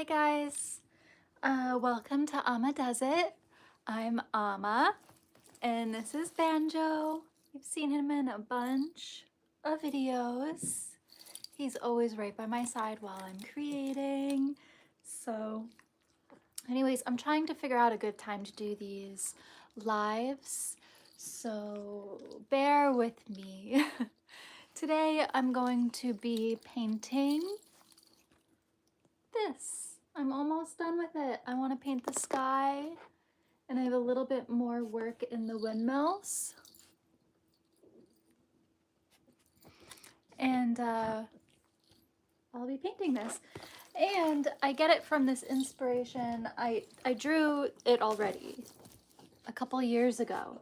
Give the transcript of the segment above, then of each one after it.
Hi guys, welcome to Amma Does It. I'm Amma and this is Banjo. You've seen him in a bunch of videos. He's always right by my side while I'm creating. So anyways, I'm trying to figure out a good time to do these lives, so bear with me. Today I'm going to be painting this. I'm almost done with it. I want to paint the sky and I have a little bit more work in the windmills. And I'll be painting this. And I get it from this inspiration. I drew it already a couple years ago.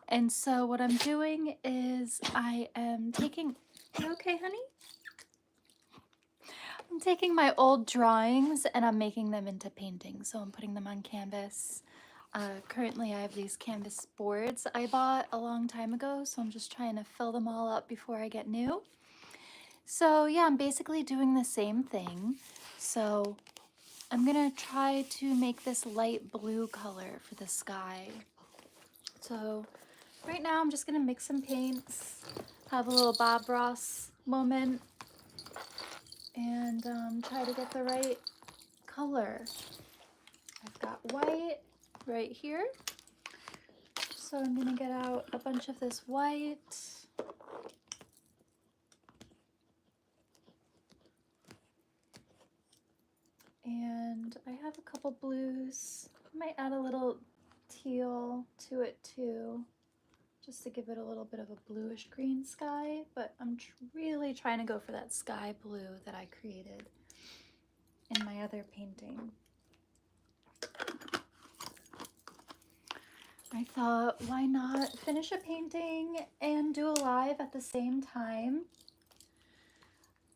And so what I'm doing is I am taking, you okay, honey? I'm taking my old drawings and I'm making them into paintings. So I'm putting them on canvas. Currently I have these canvas boards I bought a long time ago, so I'm just trying to fill them all up before I get new. So yeah, I'm basically doing the same thing. So I'm gonna try to make this light blue color for the sky. So right now I'm just gonna mix some paints, have a little Bob Ross moment, and try to get the right color. I've got white right here. So I'm gonna get out a bunch of this white. And I have a couple blues. I might add a little teal to it too, just to give it a little bit of a bluish green sky, but I'm really trying to go for that sky blue that I created in my other painting. I thought, why not finish a painting and do a live at the same time?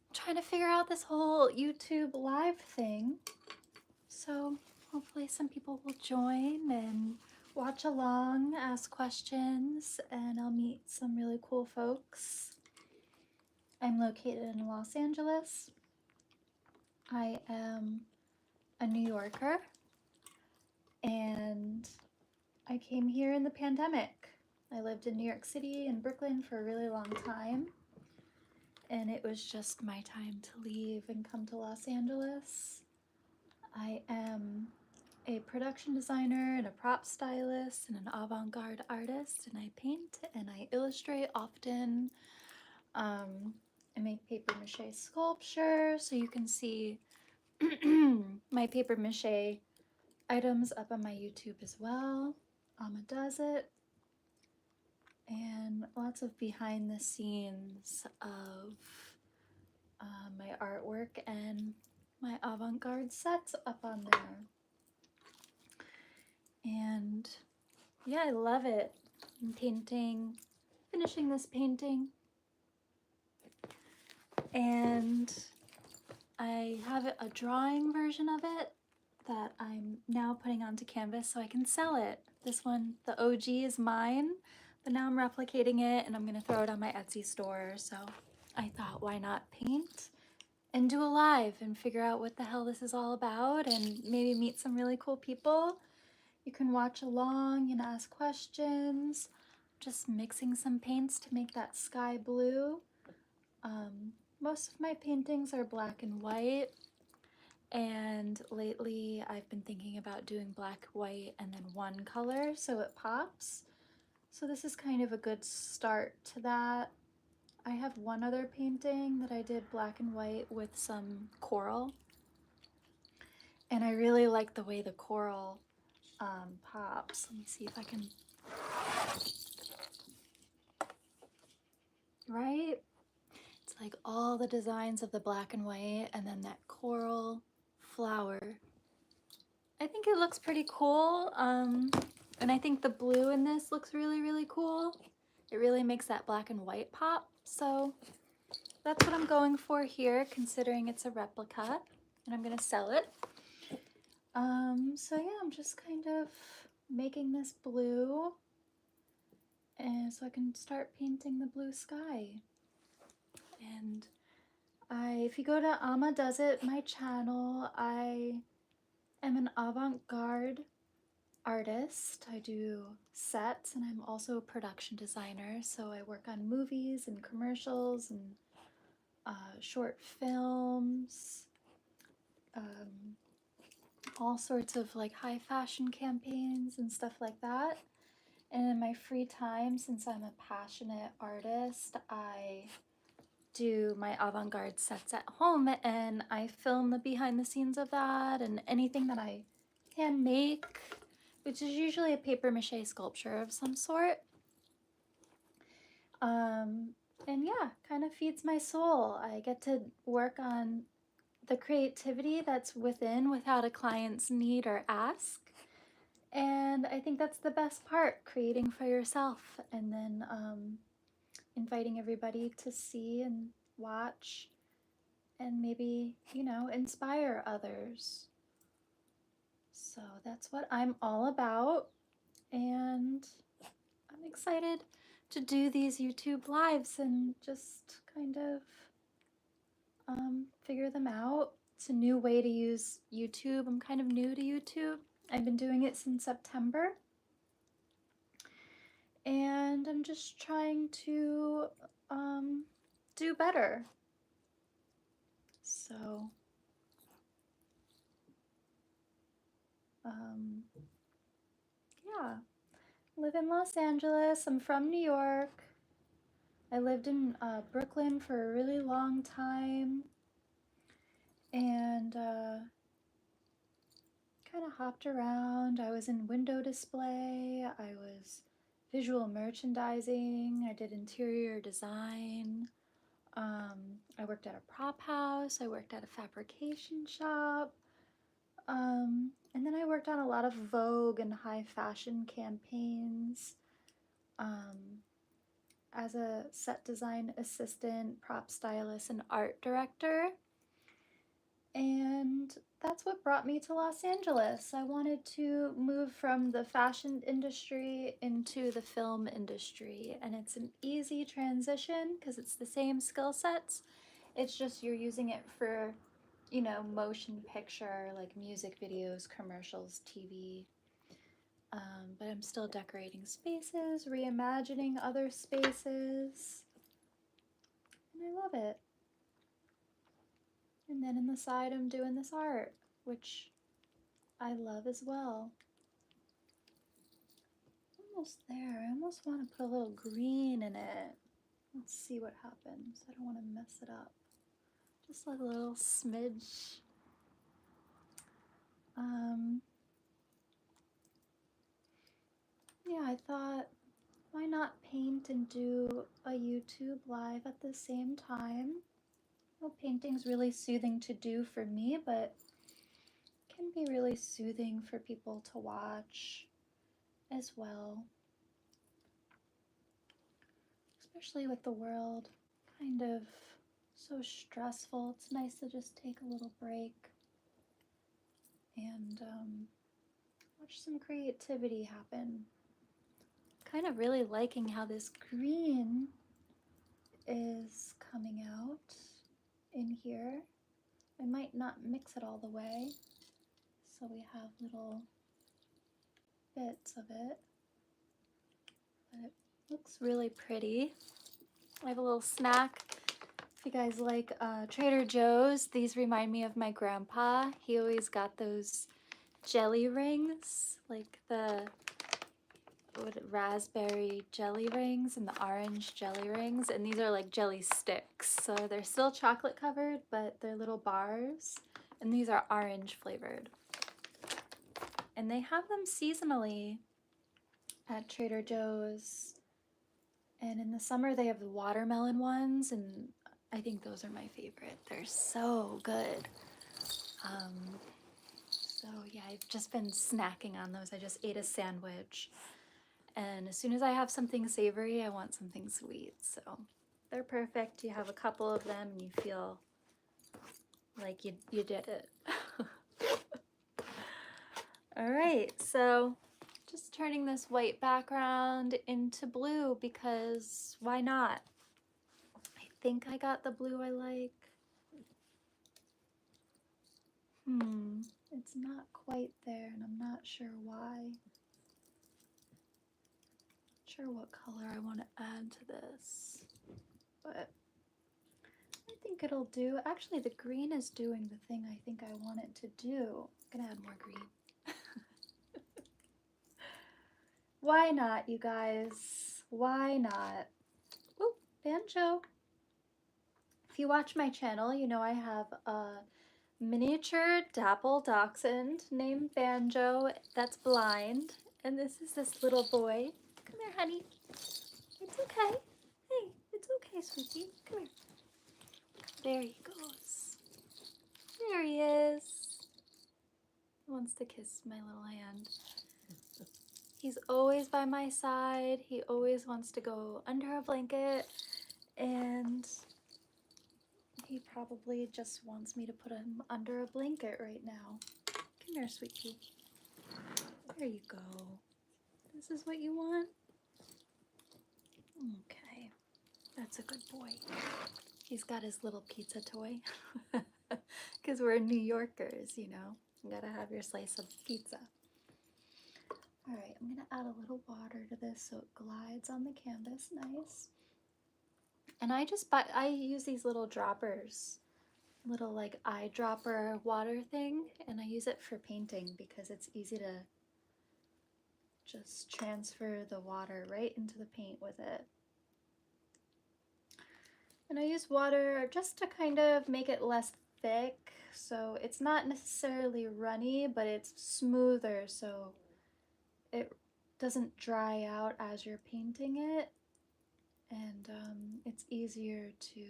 I'm trying to figure out this whole YouTube live thing. So hopefully some people will join and watch along, ask questions, and I'll meet some really cool folks. I'm located in Los Angeles. I am a New Yorker, and I came here in the pandemic. I lived in New York City and Brooklyn for a really long time, and it was just my time to leave and come to Los Angeles. I am a production designer and a prop stylist and an avant-garde artist, and I paint and I illustrate often. I make paper mache sculpture, so you can see my paper mache items up on my YouTube as well. Amma Does It. And lots of behind the scenes of my artwork and my avant-garde sets up on there. And yeah, I love it. I'm painting, finishing this painting. And I have a drawing version of it that I'm now putting onto canvas so I can sell it. This one, the OG, is mine, but now I'm replicating it and I'm gonna throw it on my Etsy store. So I thought, why not paint and do a live and figure out what the hell this is all about and maybe meet some really cool people. You can watch along and ask questions. Just mixing some paints to make that sky blue. Most of my paintings are black and white, and lately I've been thinking about doing black, white, and then one color so it pops. So this is kind of a good start to that. I have one other painting that I did black and white with some coral, and I really like the way the coral pops. Let me see if I can, right? It's like all the designs of the black and white and then that coral flower. I think it looks pretty cool. And I think the blue in this looks really, really cool. It really makes that black and white pop. So that's what I'm going for here, considering it's a replica and I'm gonna sell it. So yeah, I'm just kind of making this blue and so I can start painting the blue sky. And If you go to Ama Does It, my channel, I am an avant-garde artist. I do sets and I'm also a production designer. So I work on movies and commercials and short films, um, all sorts of like high fashion campaigns and stuff like that. And in my free time, since I'm a passionate artist, I do my avant-garde sets at home and I film the behind the scenes of that and anything that I can make, which is usually a paper mache sculpture of some sort. And yeah, kind of feeds my soul. I get to work on the creativity that's within without a client's need or ask. And I think that's the best part, creating for yourself and then inviting everybody to see and watch and maybe, you know, inspire others. So that's what I'm all about. And I'm excited to do these YouTube lives and just kind of figure them out. It's a new way to use YouTube. I'm kind of new to YouTube. I've been doing it since September. And I'm just trying to do better. So, yeah. Live in Los Angeles. I'm from New York. I lived in Brooklyn for a really long time and kind of hopped around. I was in window display, I was visual merchandising, I did interior design. I worked at a prop house, I worked at a fabrication shop, and then I worked on a lot of Vogue and high fashion campaigns. As a set design assistant, prop stylist, and art director. And that's what brought me to Los Angeles. I wanted to move from the fashion industry into the film industry. And it's an easy transition because it's the same skill sets. It's just you're using it for, you know, motion picture, like music videos, commercials, TV. But I'm still decorating spaces, reimagining other spaces, and I love it. And then in the side, I'm doing this art, which I love as well. Almost there. I almost want to put a little green in it. Let's see what happens. I don't want to mess it up. Just like a little smidge. Yeah, I thought, why not paint and do a YouTube live at the same time? Well, painting's really soothing to do for me, but can be really soothing for people to watch as well. Especially with the world kind of so stressful, it's nice to just take a little break and watch some creativity happen. Kind of really liking how this green is coming out in here. I might not mix it all the way, so we have little bits of it, but it looks really pretty. I have a little snack. If you guys like Trader Joe's, these remind me of my grandpa. He always got those jelly rings, like the raspberry jelly rings and the orange jelly rings, and these are like jelly sticks. So they're still chocolate covered, but they're little bars, and these are orange flavored. And they have them seasonally at Trader Joe's. And in the summer they have the watermelon ones, and I think those are my favorite. They're so good. So yeah, I've just been snacking on those. I just ate a sandwich. And as soon as I have something savory, I want something sweet. So they're perfect. You have a couple of them and you feel like you did it. All right, so just turning this white background into blue because why not? I think I got the blue I like. It's not quite there, and I'm not sure why. Not sure what color I want to add to this, but I think it'll do. Actually, the green is doing the thing I think I want it to do. I'm gonna add more green. Why not, you guys? Why not? Ooh, Banjo. If you watch my channel, you know I have a miniature dapple dachshund named Banjo that's blind. And this is this little boy. Come here, honey. It's okay. Hey, it's okay, sweetie. Come here. There he goes. There he is. He wants to kiss my little hand. He's always by my side. He always wants to go under a blanket, and he probably just wants me to put him under a blanket right now. Come here, sweetie. There you go. This is what you want? Okay, that's a good boy. He's got his little pizza toy. Because we're New Yorkers, you know. You gotta have your slice of pizza. Alright, I'm gonna add a little water to this so it glides on the canvas nice. And I use these little droppers, little like eyedropper water thing, and I use it for painting because it's easy to just transfer the water right into the paint with it. And I use water just to kind of make it less thick, so it's not necessarily runny, but it's smoother so it doesn't dry out as you're painting it, and it's easier to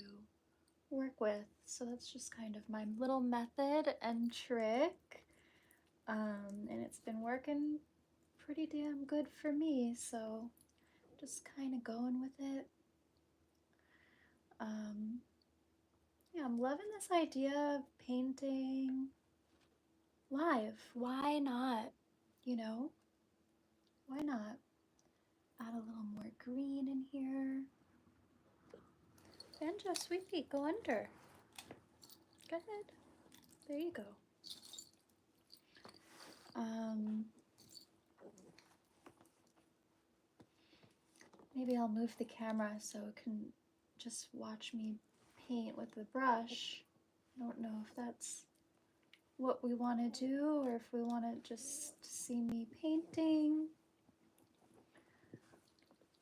work with. So that's just kind of my little method and trick, and it's been working pretty damn good for me, so just kind of going with it. Yeah, I'm loving this idea of painting live. Why not? You know? Why not? Add a little more green in here. Banjo, sweetie, go under. Go ahead. There you go. Maybe I'll move the camera so it can just watch me paint with the brush. I don't know if that's what we want to do or if we want to just see me painting.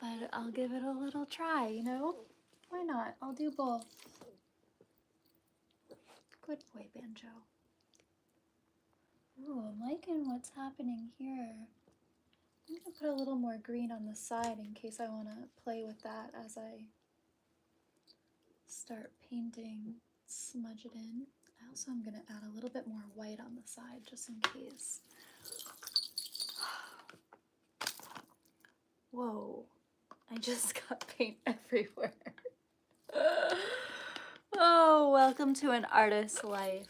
But I'll give it a little try, you know? Why not? I'll do both. Good boy, Banjo. Ooh, I'm liking what's happening here. I'm going to put a little more green on the side in case I want to play with that as I start painting, smudge it in. I also am going to add a little bit more white on the side just in case. Whoa, I just got paint everywhere. Oh, welcome to an artist's life.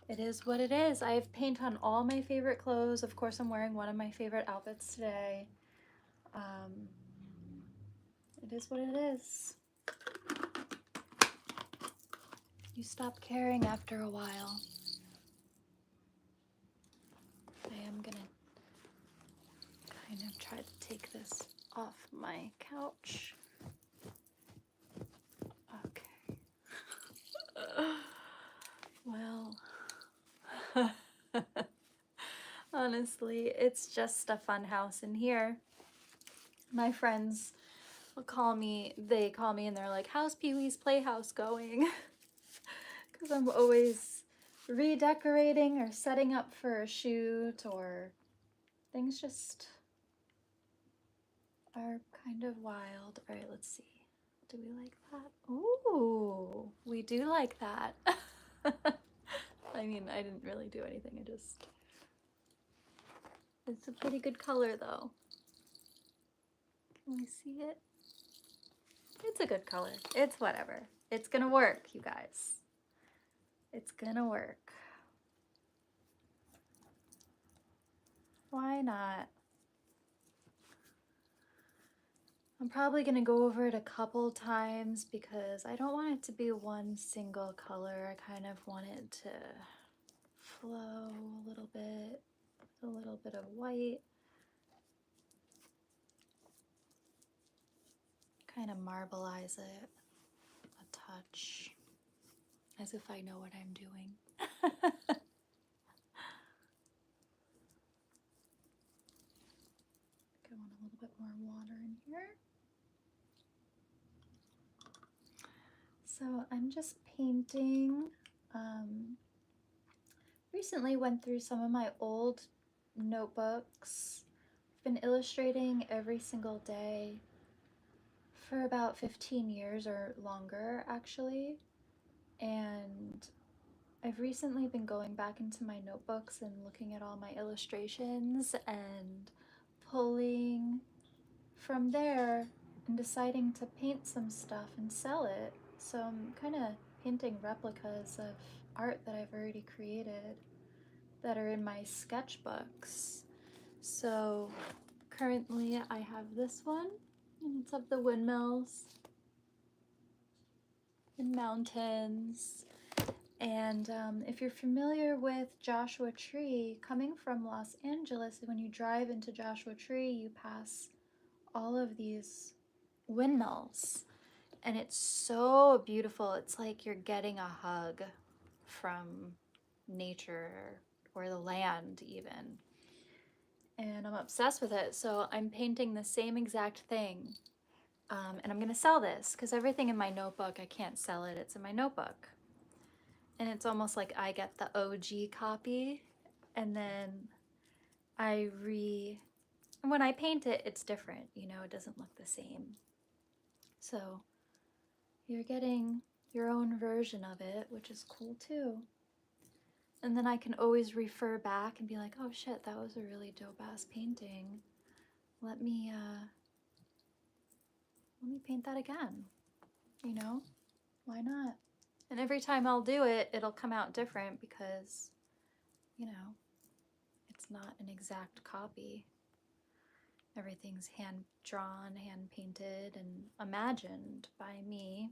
It is what it is. I have paint on all my favorite clothes. Of course, I'm wearing one of my favorite outfits today. It is what it is. You stop caring after a while. I am gonna kind of try to take this off my couch. Okay. Well, honestly, it's just a fun house in here. My friends will call me and they're like, how's Pee-wee's Playhouse going? Because I'm always redecorating or setting up for a shoot, or things just are kind of wild. All right, let's see. Do we like that? Ooh, we do like that. I mean, I didn't really do anything. It's a pretty good color though. Can we see it? It's a good color. It's whatever. It's gonna work, you guys. It's gonna work. Why not? I'm probably going to go over it a couple times because I don't want it to be one single color. I kind of want it to flow a little bit of white, kind of marbleize it a touch, as if I know what I'm doing. I want a little bit more water in here. So I'm just painting. Recently went through some of my old notebooks. I've been illustrating every single day for about 15 years or longer, actually. And I've recently been going back into my notebooks and looking at all my illustrations and pulling from there and deciding to paint some stuff and sell it. So I'm kind of painting replicas of art that I've already created that are in my sketchbooks. So currently I have this one, and it's of the windmills and mountains. And if you're familiar with Joshua Tree, coming from Los Angeles, when you drive into Joshua Tree, you pass all of these windmills. And it's so beautiful. It's like you're getting a hug from nature or the land even. And I'm obsessed with it. So I'm painting the same exact thing. And I'm gonna sell this because everything in my notebook, I can't sell it. It's in my notebook. And it's almost like I get the OG copy and then when I paint it, it's different, you know, it doesn't look the same. So you're getting your own version of it, which is cool too. And then I can always refer back and be like, oh shit, that was a really dope ass painting. Let me paint that again, you know? Why not? And every time I'll do it, it'll come out different because, you know, it's not an exact copy. Everything's hand drawn, hand painted, and imagined by me.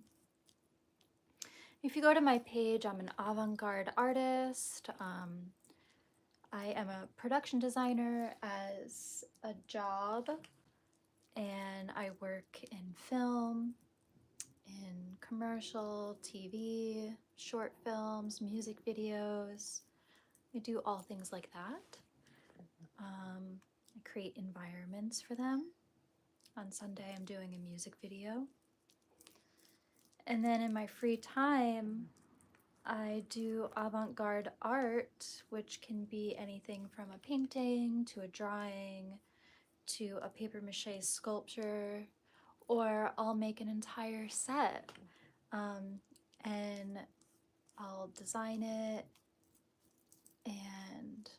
If you go to my page, I'm an avant-garde artist. I am a production designer as a job, and I work in film, in commercial, TV, short films, music videos. I do all things like that. I create environments for them. On Sunday, I'm doing a music video. And then in my free time, I do avant-garde art, which can be anything from a painting to a drawing to a paper mache sculpture, or I'll make an entire set and I'll design it and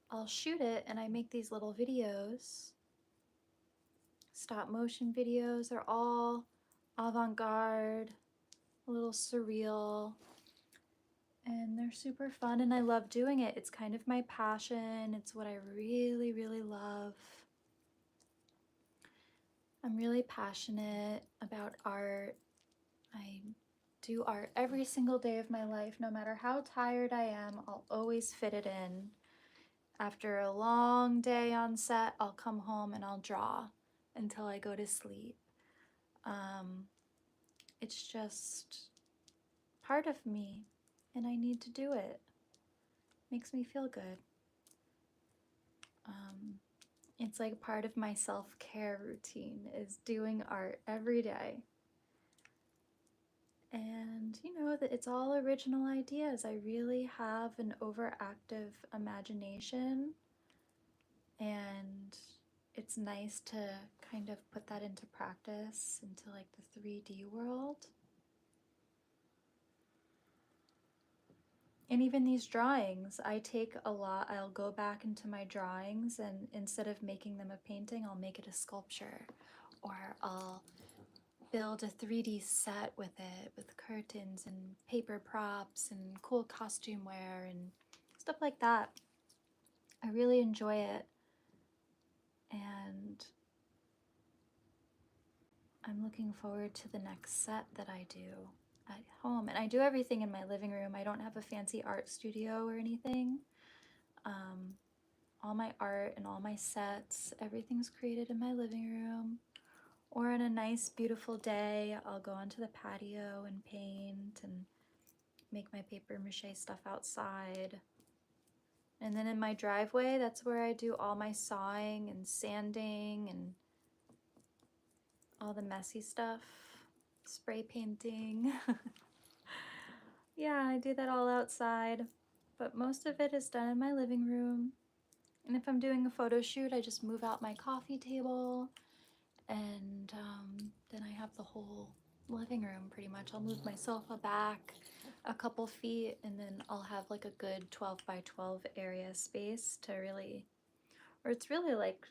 I'll shoot it, and I make these little videos, stop motion videos. They're all avant-garde, a little surreal, and they're super fun, and I love doing it. It's kind of my passion. It's what I really, really love. I'm really passionate about art. I do art every single day of my life. No matter how tired I am, I'll always fit it in. After a long day on set, I'll come home and I'll draw until I go to sleep. It's just part of me, and I need to do it. Makes me feel good. It's like part of my self-care routine is doing art every day. And you know that it's all original ideas. I really have an overactive imagination, and it's nice to kind of put that into practice, into like the 3D world. And even these drawings, I take a lot, I'll go back into my drawings, and instead of making them a painting, I'll make it a sculpture, or I'll build a 3D set with it, with curtains and paper props and cool costume wear and stuff like that. I really enjoy it, and I'm looking forward to the next set that I do at home. And I do everything in my living room. I don't have a fancy art studio or anything. All my art and all my sets, everything's created in my living room. Or on a nice, beautiful day, I'll go onto the patio and paint and make my paper mache stuff outside. And then in my driveway, that's where I do all my sawing and sanding and all the messy stuff, spray painting. Yeah, I do that all outside, but most of it is done in my living room. And if I'm doing a photo shoot, I just move out my coffee table, and then I have the whole living room pretty much. I'll move my sofa back a couple feet, and then I'll have like a good 12 by 12 area space to really, or it's really like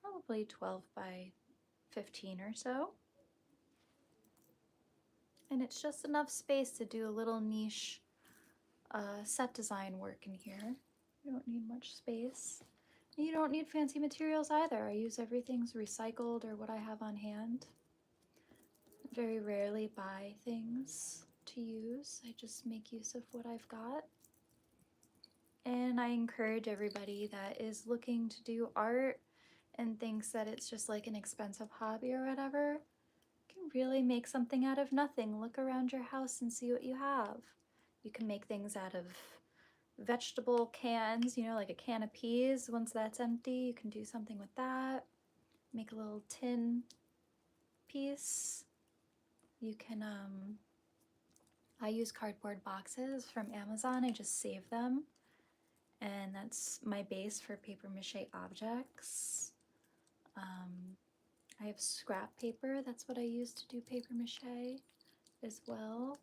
probably 12 by 15 or so. And it's just enough space to do a little niche set design work in here. You don't need much space. You don't need fancy materials either. I use everything's recycled or what I have on hand. I very rarely buy things to use. I just make use of what I've got. And I encourage everybody that is looking to do art and thinks that it's just like an expensive hobby or whatever, you can really make something out of nothing. Look around your house and see what you have. You can make things out of vegetable cans, you know, like a can of peas. Once that's empty, you can do something with that. Make a little tin piece. You can, I use cardboard boxes from Amazon. I just save them. And that's my base for paper mache objects. I have scrap paper. That's what I use to do paper mache as well.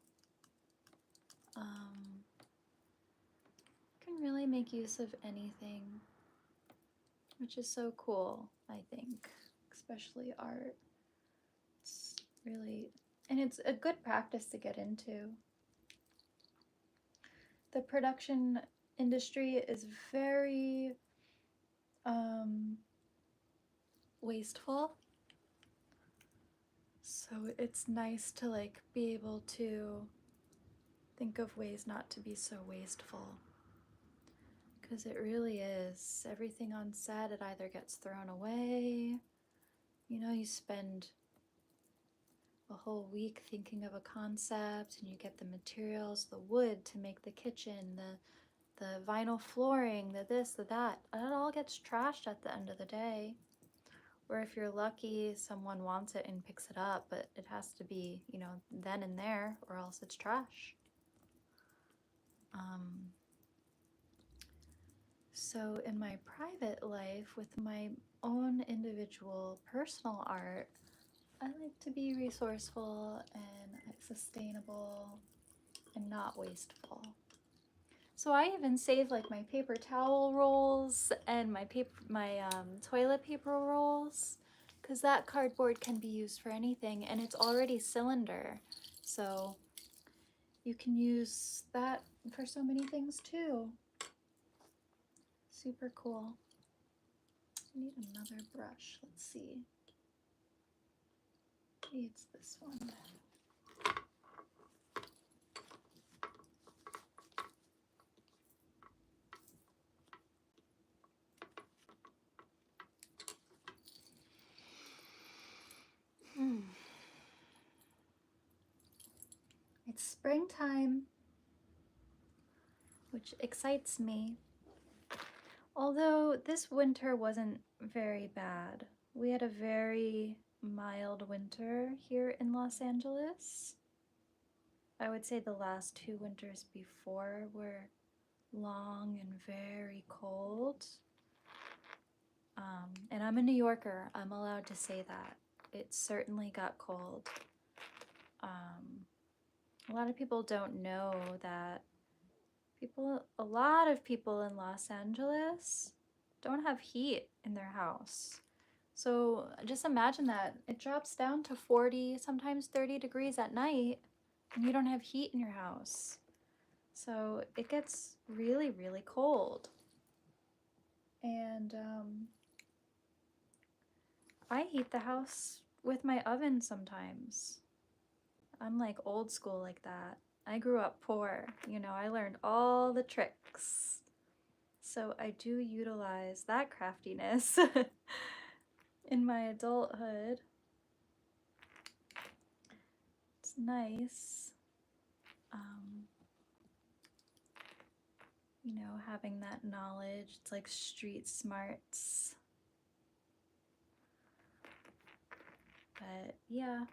You can really make use of anything, which is so cool, I think, especially art. It's really, and it's a good practice to get into. The production industry is very wasteful, so it's nice to like be able to think of ways not to be so wasteful, because it really is. Everything on set, it either gets thrown away, you know, you spend a whole week thinking of a concept and you get the materials, the wood to make the kitchen, the vinyl flooring, the this, the that, and it all gets trashed at the end of the day. Or if you're lucky, someone wants it and picks it up, but it has to be, you know, then and there, or else it's trash. So in my private life, with my own individual personal art, I like to be resourceful and sustainable and not wasteful. So I even save like my paper towel rolls and my toilet paper rolls, because that cardboard can be used for anything, and it's already cylinder, so you can use that for so many things too. Super cool. I need another brush. Let's see. Maybe it's this one. It's springtime, which excites me. Although this winter wasn't very bad. We had a very mild winter here in Los Angeles. I would say the last 2 winters before were long and very cold. And I'm a New Yorker. I'm allowed to say that. It certainly got cold. A lot of people don't know that a lot of people in Los Angeles don't have heat in their house. So just imagine that. It drops down to 40, sometimes 30 degrees at night, and you don't have heat in your house. So it gets really, really cold. And I heat the house with my oven sometimes. I'm like old school like that. I grew up poor, you know, I learned all the tricks. So I do utilize that craftiness in my adulthood. It's nice, you know, having that knowledge. It's like street smarts. But yeah,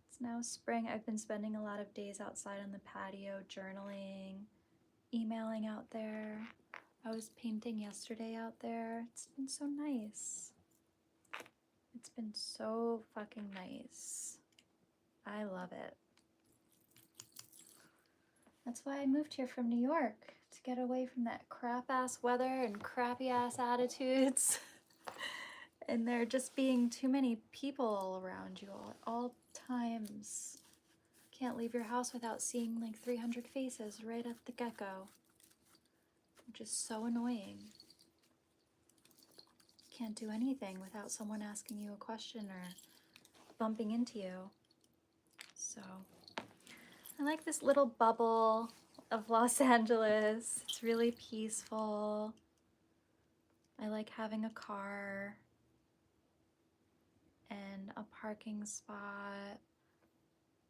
it's now spring. I've been spending a lot of days outside on the patio, journaling, emailing out there. I was painting yesterday out there. It's been so nice. It's been so fucking nice. I love it. That's why I moved here from New York, to get away from that crap ass weather and crappy ass attitudes. And there just being too many people all around you at all times. Can't leave your house without seeing like 300 faces right at the get-go, which is so annoying. Can't do anything without someone asking you a question or bumping into you. So I like this little bubble of Los Angeles. It's really peaceful. I like having a car and a parking spot,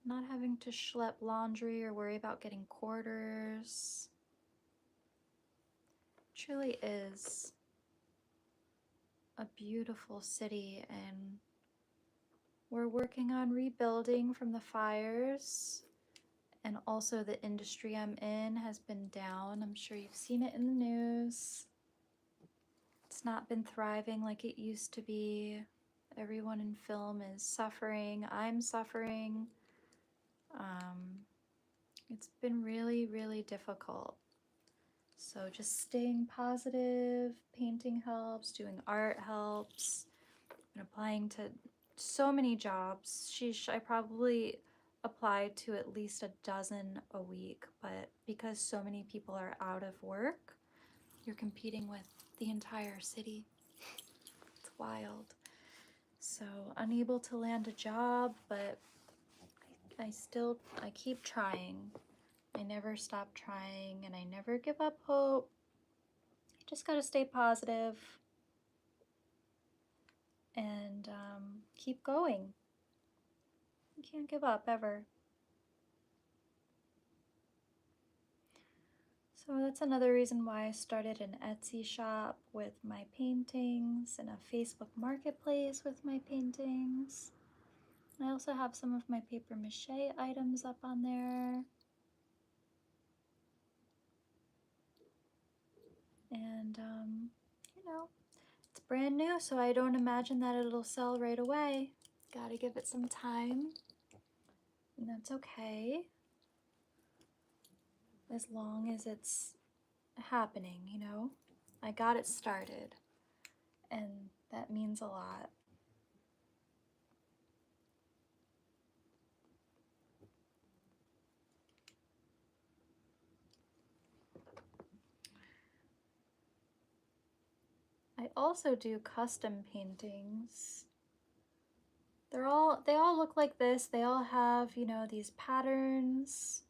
not having to schlep laundry or worry about getting quarters. It truly is a beautiful city, and we're working on rebuilding from the fires, and also the industry I'm in has been down. I'm sure you've seen it in the news. It's not been thriving like it used to be. Everyone in film is suffering. I'm suffering. It's been really, really difficult. So just staying positive, painting helps, doing art helps, and applying to so many jobs. Sheesh, I probably applied to at least a dozen a week, but because so many people are out of work, you're competing with the entire city. It's wild. So unable to land a job, but I keep trying. I never stop trying, and I never give up hope. You just gotta stay positive and keep going. You can't give up ever. So that's another reason why I started an Etsy shop with my paintings and a Facebook marketplace with my paintings. I also have some of my paper mache items up on there. And, you know, it's brand new, so I don't imagine that it'll sell right away. Gotta give it some time, and that's okay. As long as it's happening, you know? I got it started, and that means a lot. I also do custom paintings. They all look like this. They all have, you know, these patterns.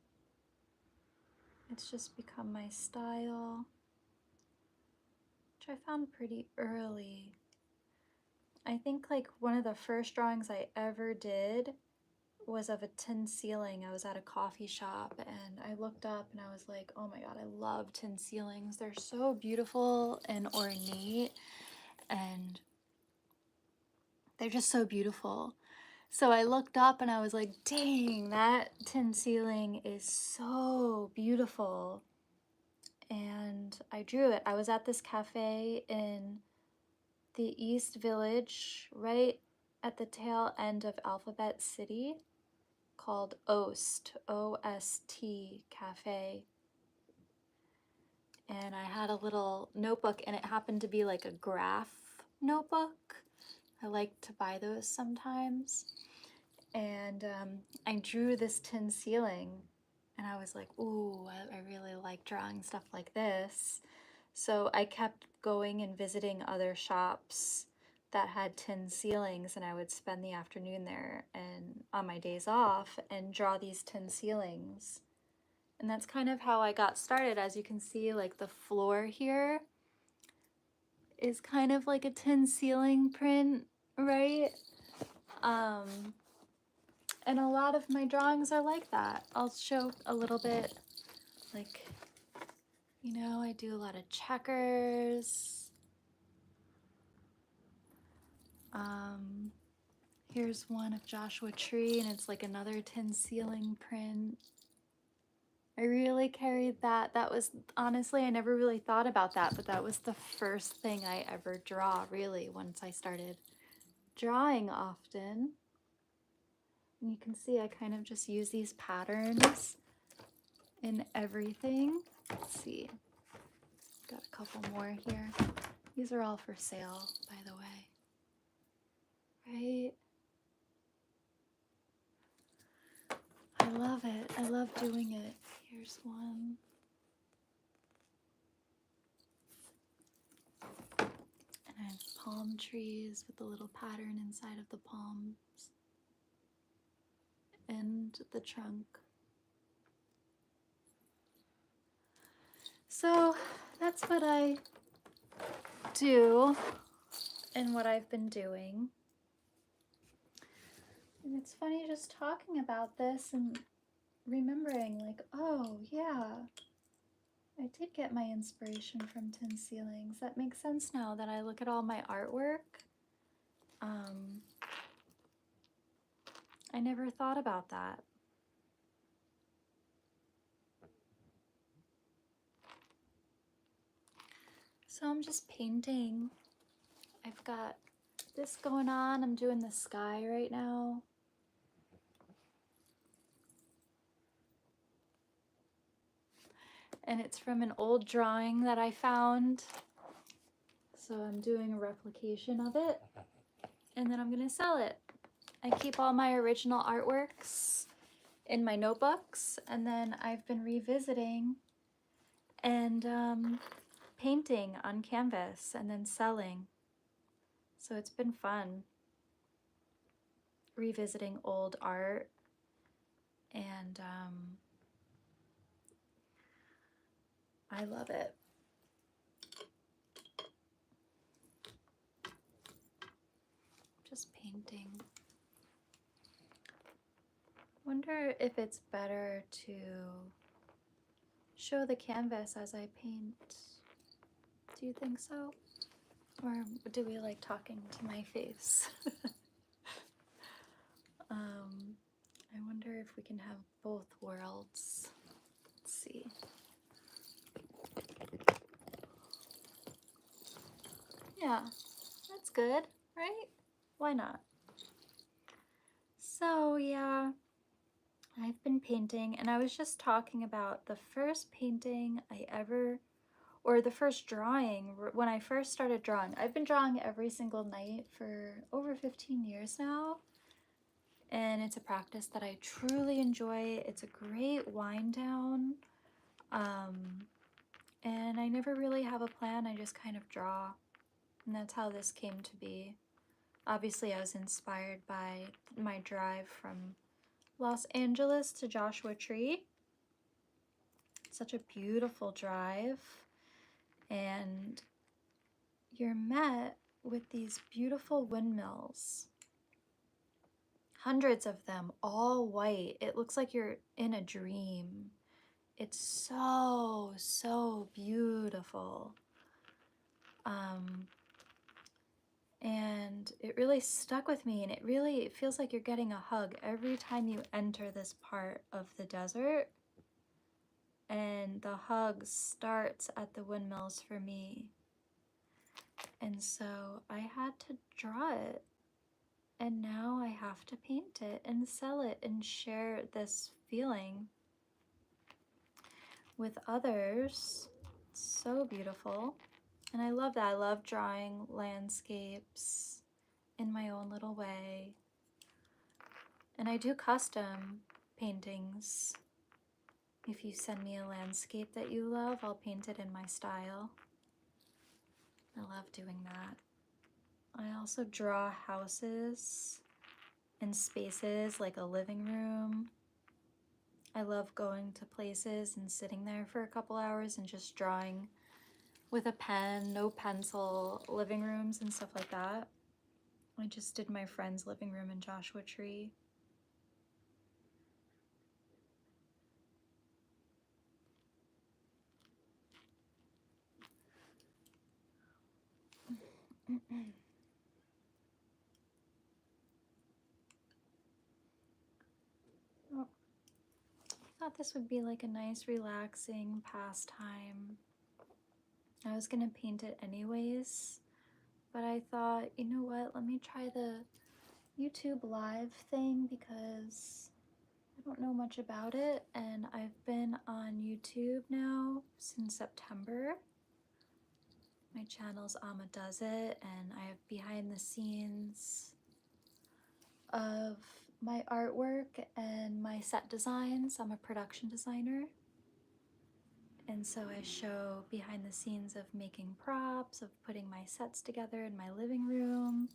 It's just become my style, which I found pretty early. I think like one of the first drawings I ever did was of a tin ceiling. I was at a coffee shop and I looked up and I was like, oh my god, I love tin ceilings. They're so beautiful and ornate, and they're just so beautiful. So I looked up and I was like, dang, that tin ceiling is so beautiful. And I drew it. I was at this cafe in the East Village, right at the tail end of Alphabet City, called Ost, O-S-T Cafe. And I had a little notebook, and it happened to be like a graph notebook. I like to buy those sometimes. And I drew this tin ceiling, and I was like, ooh, I really like drawing stuff like this. So I kept going and visiting other shops that had tin ceilings, and I would spend the afternoon there and on my days off and draw these tin ceilings. And that's kind of how I got started. As you can see, like the floor here is kind of like a tin ceiling print, right? And a lot of my drawings are like that. I'll show a little bit, like, you know, I do a lot of checkers. Here's one of Joshua Tree, and it's like another tin ceiling print. I really carried that. That was, honestly, I never really thought about that, but that was the first thing I ever draw, really, once I started drawing often. And you can see I kind of just use these patterns in everything. Let's see. Got a couple more here. These are all for sale, by the way. Right? I love it. I love doing it. Here's one. And I have palm trees with the little pattern inside of the palms and the trunk. So that's what I do and what I've been doing. And it's funny just talking about this and remembering, like, oh yeah, I did get my inspiration from tin ceilings. That makes sense now that I look at all my artwork. I never thought about that. So I'm just painting. I've got this going on. I'm doing the sky right now. And it's from an old drawing that I found. So I'm doing a replication of it, and then I'm gonna sell it. I keep all my original artworks in my notebooks, and then I've been revisiting and painting on canvas and then selling. So it's been fun revisiting old art, and I love it. Just painting. Wonder if it's better to show the canvas as I paint. Do you think so? Or do we like talking to my face? I wonder if we can have both worlds. Let's see. Yeah, that's good, right? Why not? So yeah, I've been painting, and I was just talking about the first painting I ever, or the first drawing, when I first started drawing. I've been drawing every single night for over 15 years now, and it's a practice that I truly enjoy. It's a great wind down, and I never really have a plan. I just kind of draw, and that's how this came to be. Obviously, I was inspired by my drive from Los Angeles to Joshua Tree. Such a beautiful drive, and you're met with these beautiful windmills. Hundreds of them, all white. It looks like you're in a dream. It's so, so beautiful. And it really stuck with me, and it feels like you're getting a hug every time you enter this part of the desert. And the hug starts at the windmills for me. And so I had to draw it, and now I have to paint it and sell it and share this feeling with others. It's so beautiful. And I love that. I love drawing landscapes in my own little way. And I do custom paintings. If you send me a landscape that you love, I'll paint it in my style. I love doing that. I also draw houses and spaces like a living room. I love going to places and sitting there for a couple hours and just drawing with a pen, no pencil, living rooms and stuff like that. I just did my friend's living room in Joshua Tree. Oh, I thought this would be like a nice relaxing pastime. I was gonna paint it anyways, but I thought, you know what, let me try the YouTube live thing because I don't know much about it, and I've been on YouTube now since September. My channel's Amma Does It, and I have behind the scenes of my artwork and my set designs. I'm a production designer, and so I show behind the scenes of making props, of putting my sets together in my living room,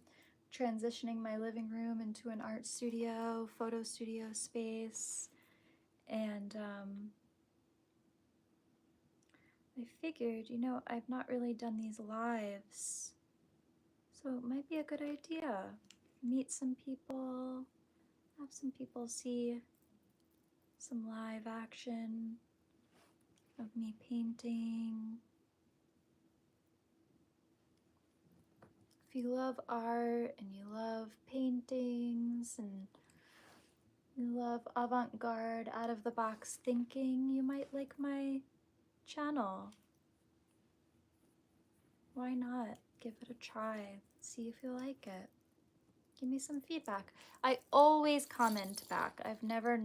transitioning my living room into an art studio, photo studio space, and I figured, you know, I've not really done these lives, so it might be a good idea. Meet some people, have some people see some live action of me painting. If you love art and you love paintings and you love avant-garde, out-of-the-box thinking, you might like my channel. Why not? Give it a try. See if you like it. Give me some feedback. I always comment back. I've never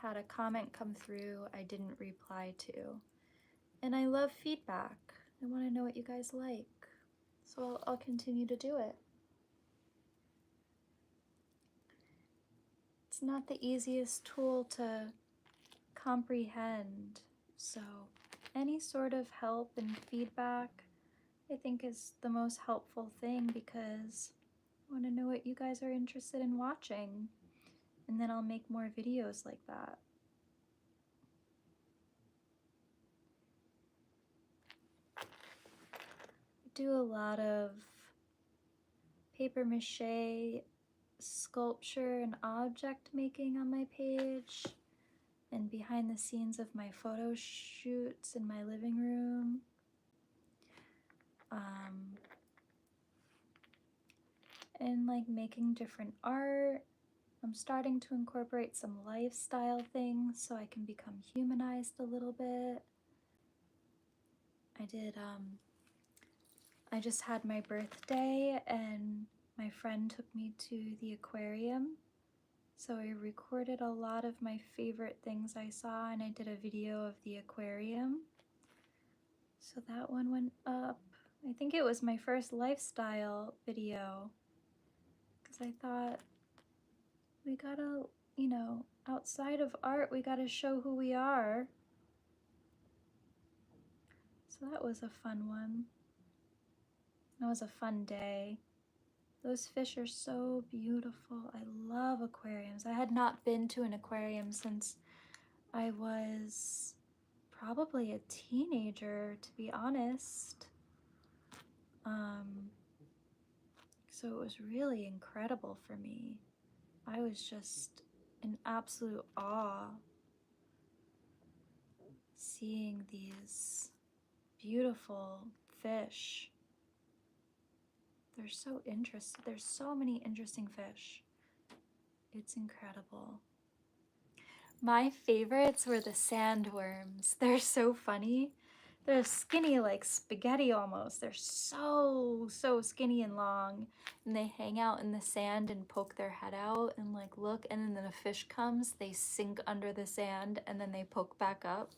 had a comment come through I didn't reply to. And I love feedback. I want to know what you guys like. So I'll continue to do it. It's not the easiest tool to comprehend. So any sort of help and feedback I think is the most helpful thing because I want to know what you guys are interested in watching. And then I'll make more videos like that. I do a lot of paper mache sculpture and object making on my page and behind the scenes of my photo shoots in my living room. And like making different art. I'm starting to incorporate some lifestyle things so I can become humanized a little bit. I just had my birthday and my friend took me to the aquarium. So I recorded a lot of my favorite things I saw and I did a video of the aquarium. So that one went up. I think it was my first lifestyle video because I thought we gotta, you know, outside of art, we gotta show who we are. So that was a fun one. That was a fun day. Those fish are so beautiful. I love aquariums. I had not been to an aquarium since I was probably a teenager, to be honest. So it was really incredible for me. I was just in absolute awe seeing these beautiful fish. They're so interesting. There's so many interesting fish. It's incredible. My favorites were the sandworms. They're so funny. They're skinny like spaghetti almost. They're so skinny and long. And they hang out in the sand and poke their head out and like look, and then a fish comes, they sink under the sand and then they poke back up.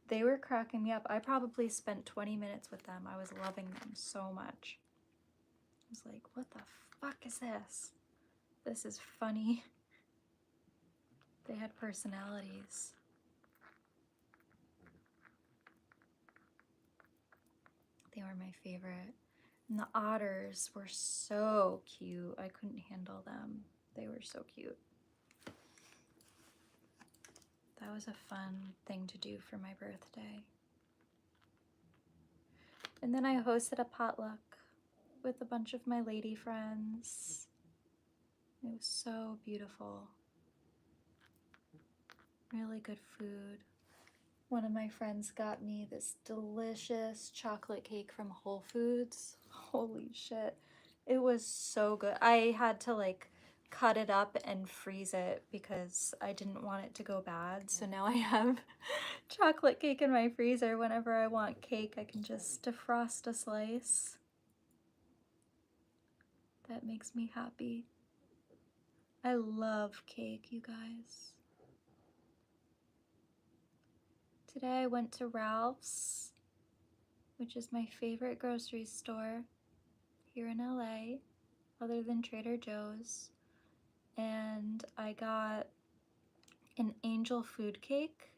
They were cracking me up. I probably spent 20 minutes with them. I was loving them so much. I was like, what the fuck is this? This is funny. They had personalities. They were my favorite. And the otters were so cute. I couldn't handle them. They were so cute. That was a fun thing to do for my birthday. And then I hosted a potluck with a bunch of my lady friends. It was so beautiful. Really good food. One of my friends got me this delicious chocolate cake from Whole Foods. Holy shit. It was so good. I had to like cut it up and freeze it because I didn't want it to go bad. So now I have chocolate cake in my freezer. Whenever I want cake, I can just defrost a slice. That makes me happy. I love cake, you guys. Today I went to Ralph's, which is my favorite grocery store here in LA, other than Trader Joe's. And I got an angel food cake.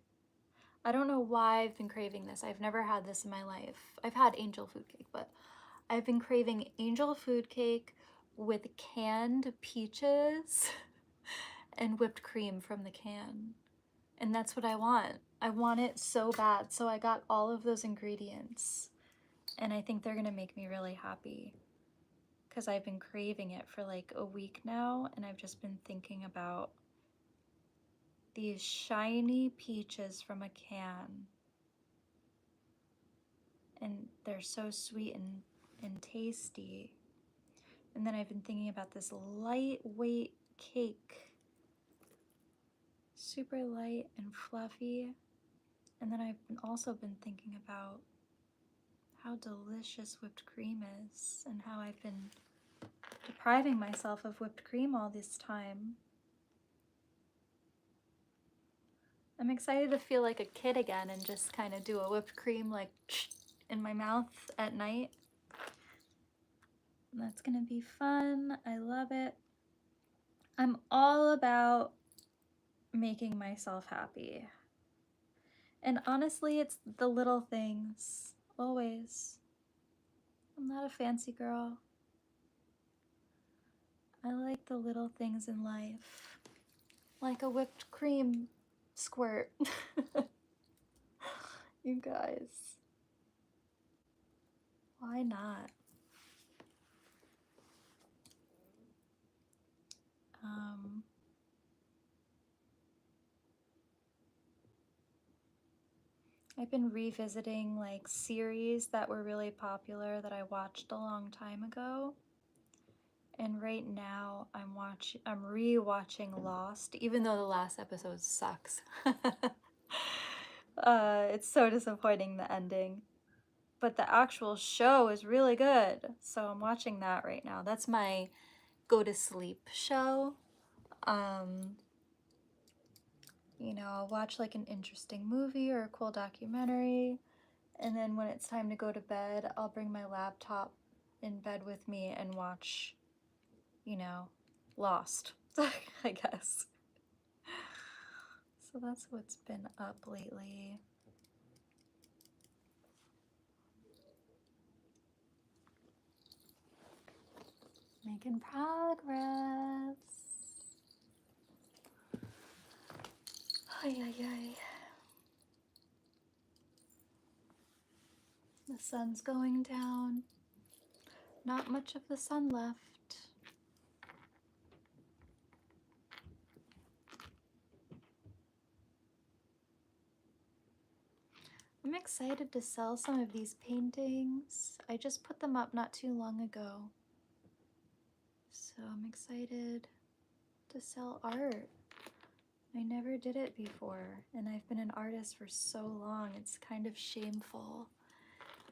I don't know why I've been craving this. I've never had this in my life. I've had angel food cake, but I've been craving angel food cake with canned peaches and whipped cream from the can. And that's what I want. I want it so bad. So I got all of those ingredients. And I think they're gonna make me really happy because I've been craving it for like a week now, and I've just been thinking about these shiny peaches from a can. And they're so sweet and tasty. And then I've been thinking about this lightweight cake. Super light and fluffy. And then I've also been thinking about how delicious whipped cream is and how I've been depriving myself of whipped cream all this time. I'm excited to feel like a kid again and just kind of do a whipped cream like in my mouth at night. And that's gonna be fun. I love it. I'm all about making myself happy. And honestly, it's the little things, always. I'm not a fancy girl. I like the little things in life, like a whipped cream squirt. You guys, why not? I've been revisiting like series that were really popular that I watched a long time ago. And right now I'm re-watching Lost, even though the last episode sucks. It's so disappointing, the ending. But the actual show is really good. So I'm watching that right now. That's my go to sleep show. You know, I'll watch like an interesting movie or a cool documentary. And then when it's time to go to bed, I'll bring my laptop in bed with me and watch, you know, Lost, I guess. So that's what's been up lately. Making progress. Ay, ay, ay. The sun's going down. Not much of the sun left. I'm excited to sell some of these paintings. I just put them up not too long ago. So I'm excited to sell art. I never did it before, and I've been an artist for so long, it's kind of shameful.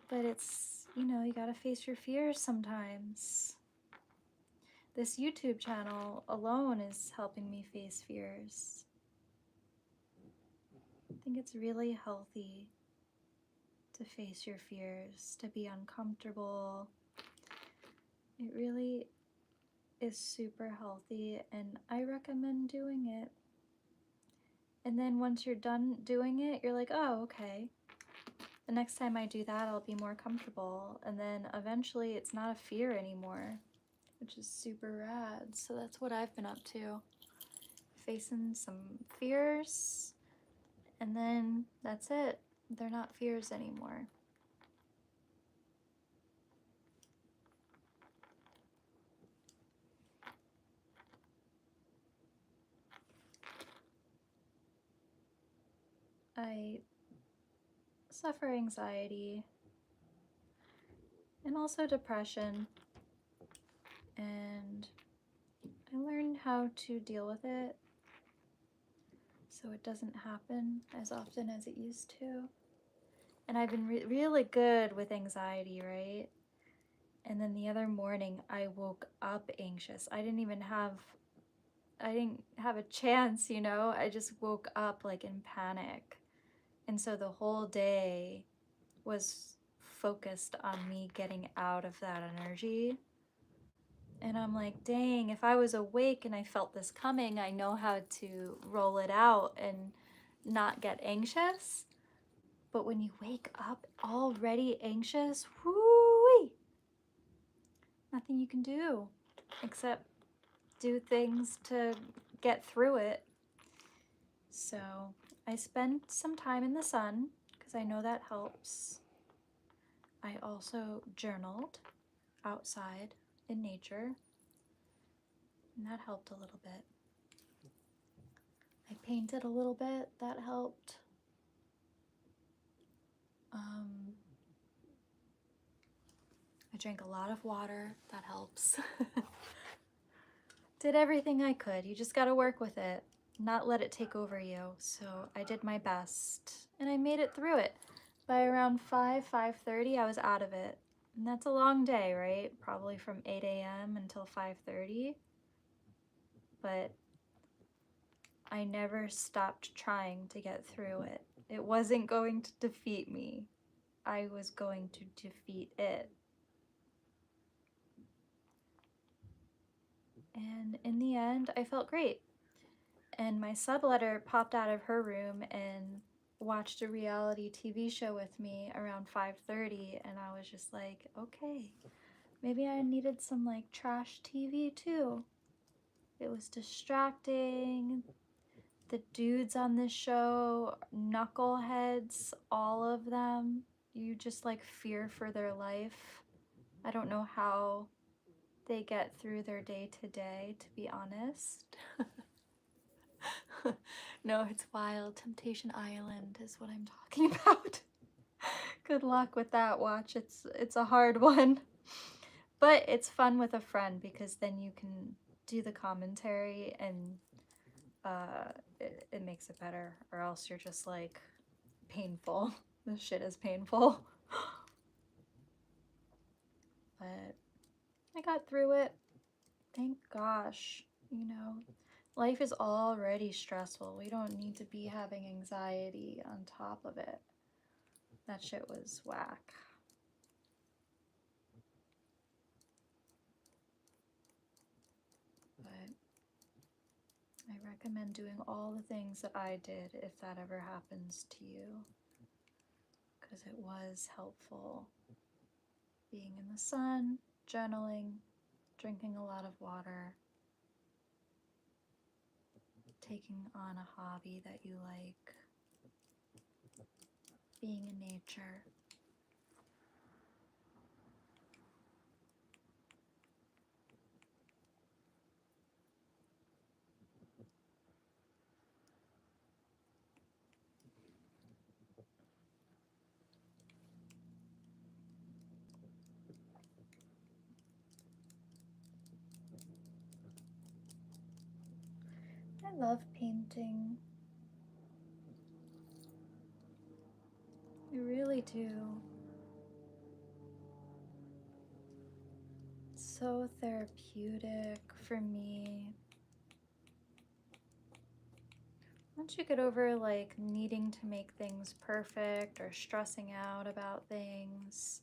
But it's, you know, you gotta face your fears sometimes. This YouTube channel alone is helping me face fears. I think it's really healthy to face your fears, to be uncomfortable. It really is super healthy, and I recommend doing it. And then once you're done doing it, you're like, oh, okay. the next time I do that, I'll be more comfortable. And then eventually it's not a fear anymore, which is super rad. So that's what I've been up to. Facing some fears, and then that's it. They're not fears anymore. I suffer anxiety and also depression, and I learned how to deal with it so it doesn't happen as often as it used to. And I've been really good with anxiety, right? And then the other morning I woke up anxious. I didn't have a chance, you know? I just woke up like in panic. And so the whole day was focused on me getting out of that energy. And I'm like, dang, if I was awake and I felt this coming, I know how to roll it out and not get anxious. But when you wake up already anxious, whoo-wee, nothing you can do except do things to get through it. So I spend some time in the sun because I know that helps. I also journaled outside in nature, and that helped a little bit. I painted a little bit, that helped. I drank a lot of water, that helps. Did everything I could. You just gotta work with it, not let it take over you. So I did my best, and I made it through it. By around 5:30, I was out of it. And that's a long day, right? Probably from 8 a.m. until 5:30. But I never stopped trying to get through it. It wasn't going to defeat me. I was going to defeat it. And in the end, I felt great. And my subletter popped out of her room and watched a reality TV show with me around 5:30, and I was just like, okay, maybe I needed some like trash TV too. It was distracting. The dudes on this show, knuckleheads, all of them, you just like fear for their life. I don't know how they get through their day to day, to be honest. No, it's wild. Temptation Island is what I'm talking about. Good luck with that watch. It's a hard one. But it's fun with a friend because then you can do the commentary and it makes it better, or else you're just like painful. This shit is painful. But I got through it. Thank gosh. You know, life is already stressful. We don't need to be having anxiety on top of it. That shit was whack. But I recommend doing all the things that I did if that ever happens to you, because it was helpful. Being in the sun, journaling, drinking a lot of water, taking on a hobby that you like, being in nature. I love painting. I really do. It's so therapeutic for me. Once you get over like needing to make things perfect or stressing out about things,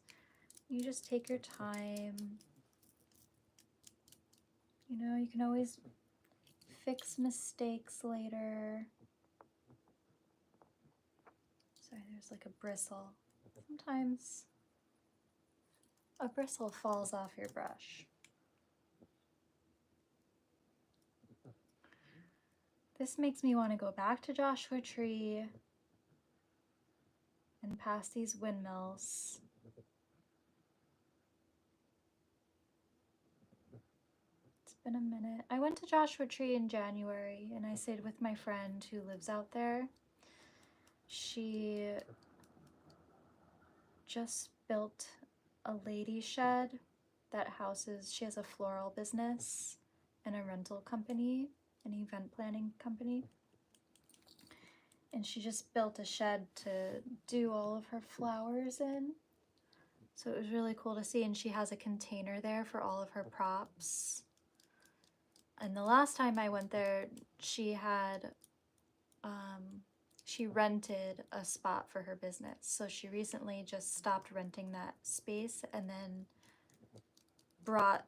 you just take your time. You know, you can always fix mistakes later. Sorry, there's like a bristle Sometimes a bristle falls off your brush. This makes me want to go back to Joshua Tree and past these windmills. It's been a minute. I went to Joshua Tree in January and I stayed with my friend who lives out there. She just built a lady shed that houses, she has a floral business and a rental company, an event planning company. And she just built a shed to do all of her flowers in. So it was really cool to see, and she has a container there for all of her props. And the last time I went there, she had, she rented a spot for her business. So she recently just stopped renting that space and then brought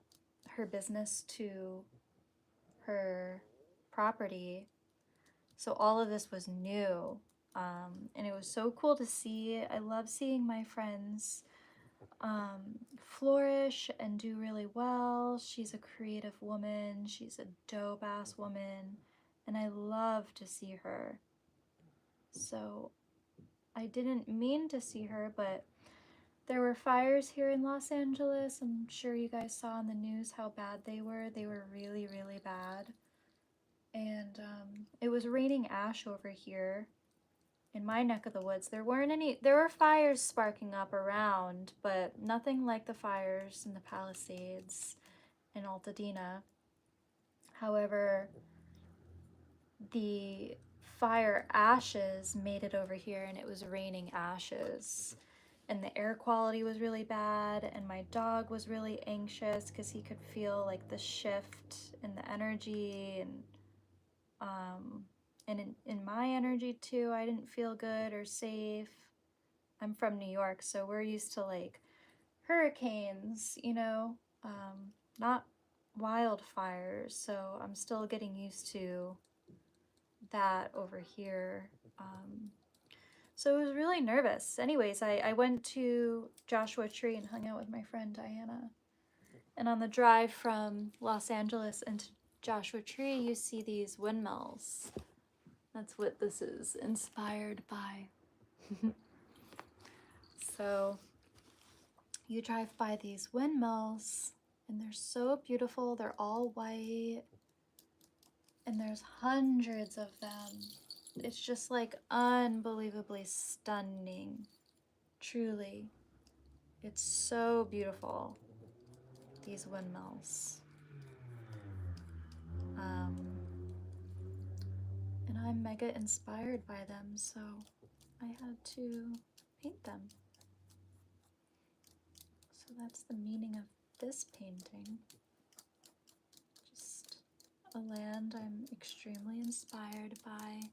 her business to her property. So all of this was new, and it was so cool to see. I love seeing my friends flourish and do really well. She's a creative woman. She's a dope ass woman, and I love to see her. So I didn't mean to see her, but there were fires here in Los Angeles. I'm sure you guys saw on the news how bad they were. They were really, really bad. And it was raining ash over here in my neck of the woods. There were fires sparking up around, but nothing like the fires in the Palisades in Altadena. However, the fire ashes made it over here and it was raining ashes. And the air quality was really bad, and my dog was really anxious because he could feel like the shift in the energy, and in my energy too. I didn't feel good or safe. I'm from New York, so we're used to like hurricanes, you know, not wildfires. So I'm still getting used to that over here. So I was really nervous. Anyways, I went to Joshua Tree and hung out with my friend Diana. And on the drive from Los Angeles into Joshua Tree, you see these windmills. That's what this is inspired by. So you drive by these windmills and they're so beautiful. They're all white and there's hundreds of them. It's just like unbelievably stunning. Truly. It's so beautiful, these windmills. And I'm mega inspired by them, so I had to paint them. So that's the meaning of this painting. Just a land I'm extremely inspired by.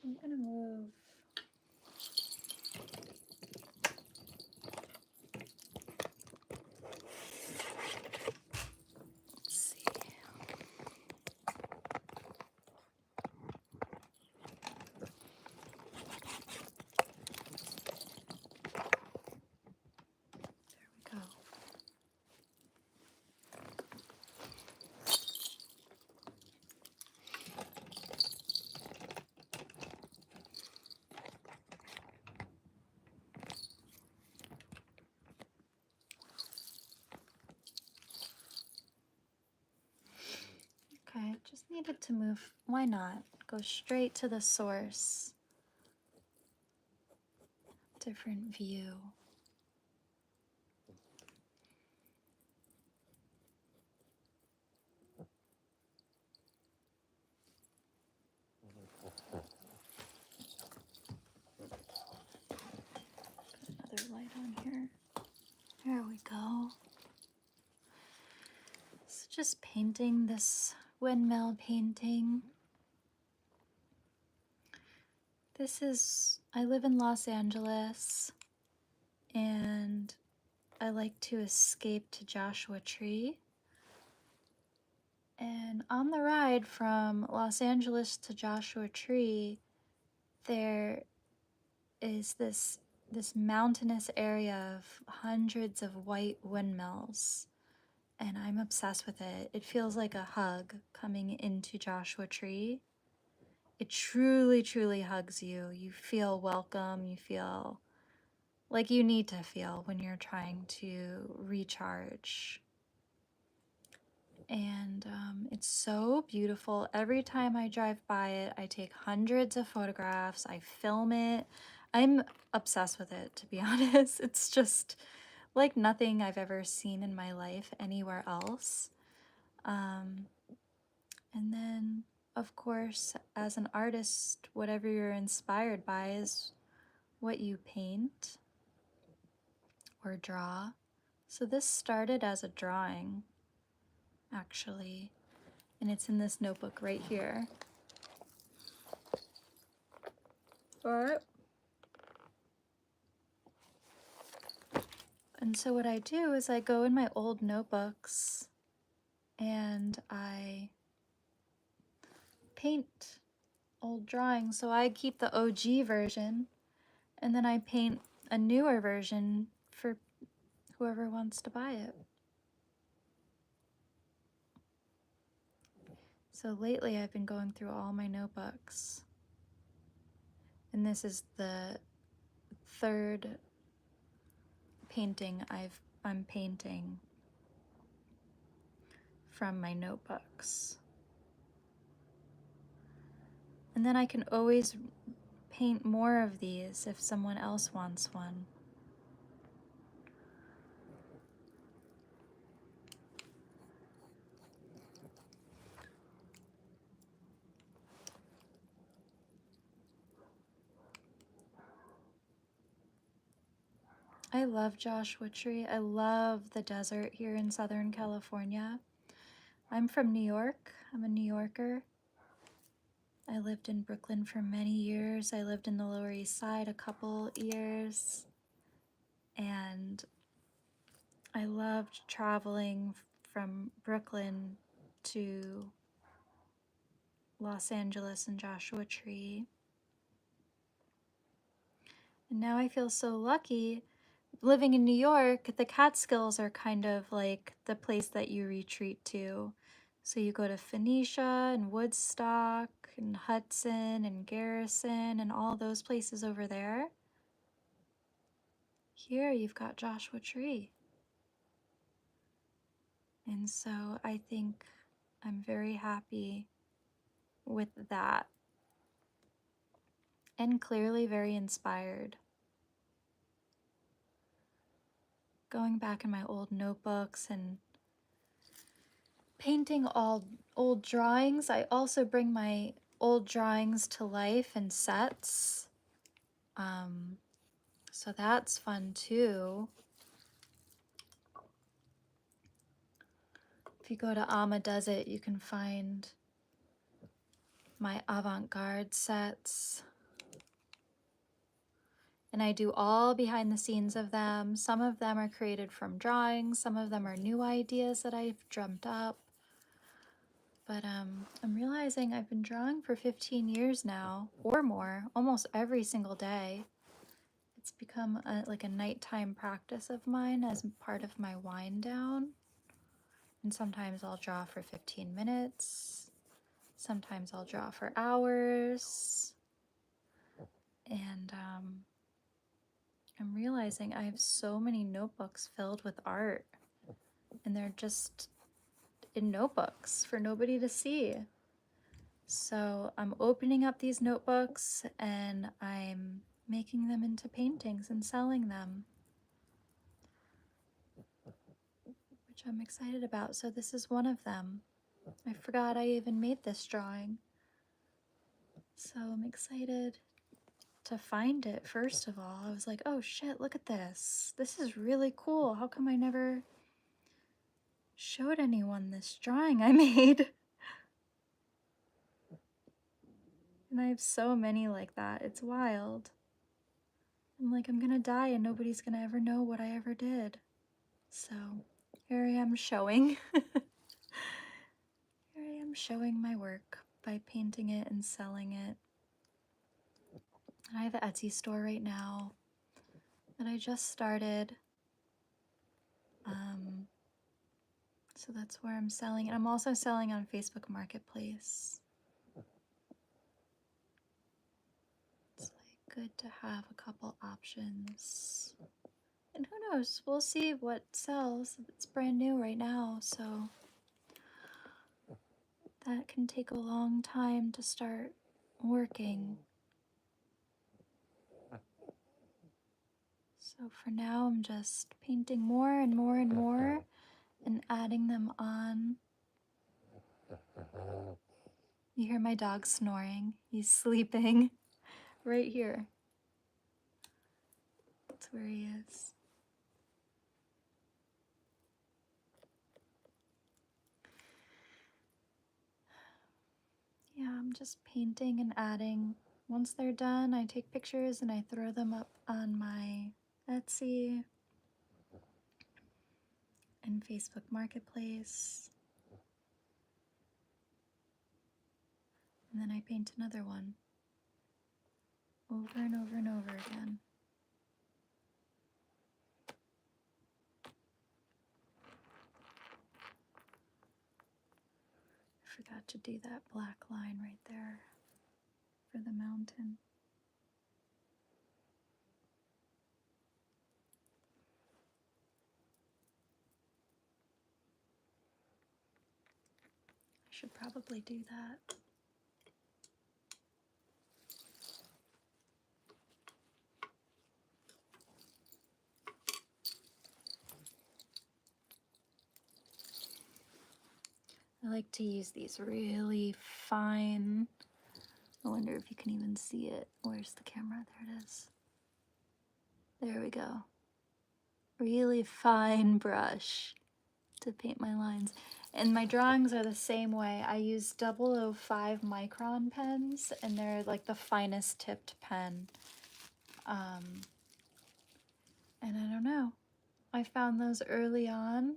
I'm gonna move. Let's see. There we go. Okay, just needed to move. Why not? Go straight to the source. Different view. Put another light on here. There we go. So just painting this windmill painting. I live in Los Angeles, and I like to escape to Joshua Tree. And on the ride from Los Angeles to Joshua Tree, there is this mountainous area of hundreds of white windmills, and I'm obsessed with it. It feels like a hug coming into Joshua Tree. It truly, truly hugs you. You feel welcome. You feel like you need to feel when you're trying to recharge. And it's so beautiful. Every time I drive by it, I take hundreds of photographs. I film it. I'm obsessed with it, to be honest. It's just like nothing I've ever seen in my life anywhere else. And then, of course, as an artist, whatever you're inspired by is what you paint or draw. So this started as a drawing, actually, and it's in this notebook right here. And so what I do is I go in my old notebooks and I paint old drawings. So I keep the OG version and then I paint a newer version for whoever wants to buy it. So lately I've been going through all my notebooks. And this is the third painting I'm painting from my notebooks. And then I can always paint more of these if someone else wants one. I love Joshua Tree. I love the desert here in Southern California. I'm from New York. I'm a New Yorker. I lived in Brooklyn for many years. I lived in the Lower East Side a couple years. And I loved traveling from Brooklyn to Los Angeles and Joshua Tree. And now I feel so lucky. Living in New York, the Catskills are kind of like the place that you retreat to. So you go to Phoenicia and Woodstock and Hudson and Garrison and all those places over there. Here you've got Joshua Tree. And so I think I'm very happy with that. And clearly very inspired. Going back in my old notebooks and painting all old drawings. I also bring my old drawings to life in sets. So that's fun too. If you go to Amma Does It, you can find my avant-garde sets. And I do all behind the scenes of them. Some of them are created from drawings. Some of them are new ideas that I've dreamt up. But I'm realizing I've been drawing for 15 years now, or more, almost every single day. It's become like a nighttime practice of mine as part of my wind down. And sometimes I'll draw for 15 minutes. Sometimes I'll draw for hours. And I'm realizing I have so many notebooks filled with art. And they're just in notebooks for nobody to see. So I'm opening up these notebooks and I'm making them into paintings and selling them, which I'm excited about. So this is one of them. I forgot I even made this drawing. So I'm excited to find it, first of all. I was like, oh shit, look at this. This is really cool. How come I never showed anyone this drawing I made. And I have so many like that. It's wild. I'm like, I'm gonna die and nobody's gonna ever know what I ever did. So here I am showing. Here I am showing my work by painting it and selling it. I have an Etsy store right now that I just started. So that's where I'm selling. And I'm also selling on Facebook Marketplace. It's like good to have a couple options. And who knows, we'll see what sells. It's brand new right now, so that can take a long time to start working. So for now, I'm just painting more and more and more and adding them on. You hear my dog snoring. He's sleeping right here. That's where he is. Yeah, I'm just painting and adding. Once they're done, I take pictures and I throw them up on my Etsy and Facebook Marketplace. And then I paint another one over and over and over again. I forgot to do that black line right there for the mountain. I should probably do that. I like to use these really fine, I wonder if you can even see it. Where's the camera? There it is. There we go. Really fine brush to paint my lines. And my drawings are the same way. I use 005 micron pens, and they're like the finest tipped pen. And I don't know. I found those early on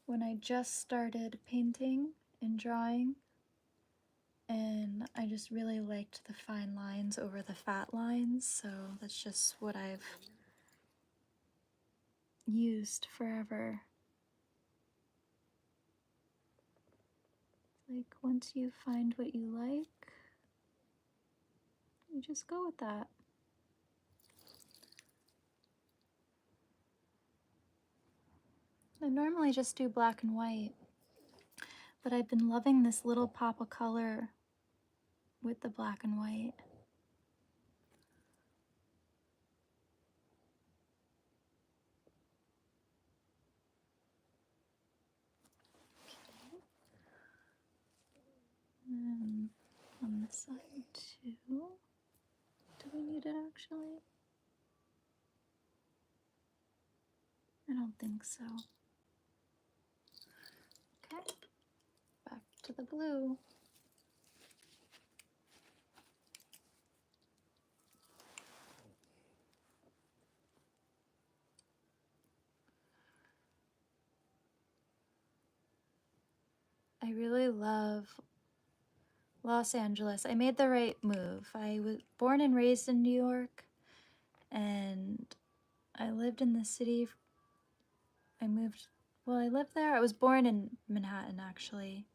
when I just started painting and drawing. And I just really liked the fine lines over the fat lines, so that's just what I've used forever. Like, once you find what you like, you just go with that. I normally just do black and white, but I've been loving this little pop of color with the black and white. And on this side too. Do we need it actually? I don't think so. Okay, back to the blue. I really love Los Angeles. I made the right move. I was born and raised in New York, and I lived in the city. I lived there. I was born in Manhattan, actually,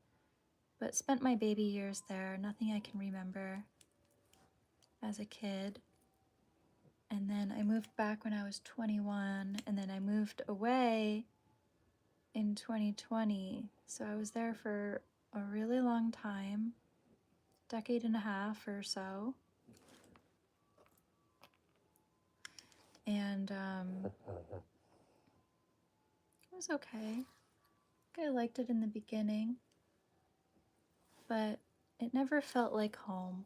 but spent my baby years there. Nothing I can remember as a kid. And then I moved back when I was 21, and then I moved away in 2020. So I was there for a really long time, decade and a half or so. And it was okay. I liked it in the beginning, but it never felt like home.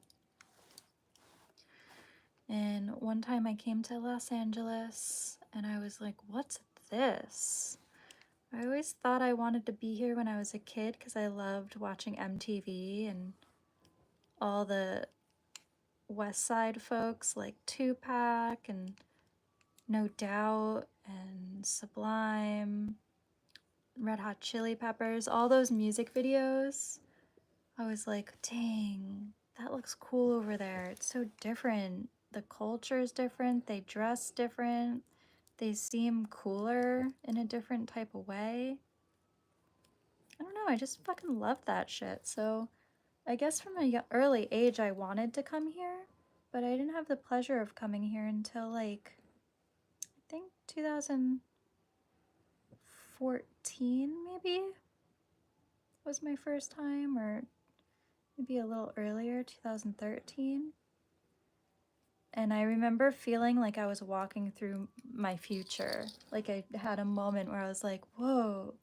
And one time I came to Los Angeles and I was like, what's this? I always thought I wanted to be here when I was a kid because I loved watching MTV and all the West Side folks like Tupac and No Doubt and Sublime, Red Hot Chili Peppers, all those music videos. I was like, dang, that looks cool over there. It's so different. The culture is different. They dress different. They seem cooler in a different type of way. I don't know. I just fucking love that shit. So I guess from an early age, I wanted to come here, but I didn't have the pleasure of coming here until like, I think 2014 maybe was my first time, or maybe a little earlier, 2013. And I remember feeling like I was walking through my future. Like I had a moment where I was like, whoa, what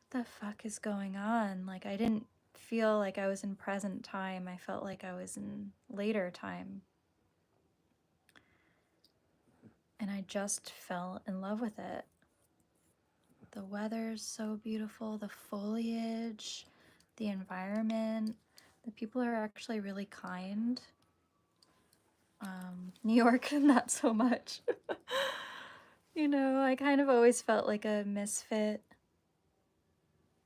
the fuck is going on? Like I didn't feel like I was in present time. I felt like I was in later time. And I just fell in love with it. The weather's so beautiful, the foliage, the environment, the people are actually really kind. New York, not so much. You know, I kind of always felt like a misfit.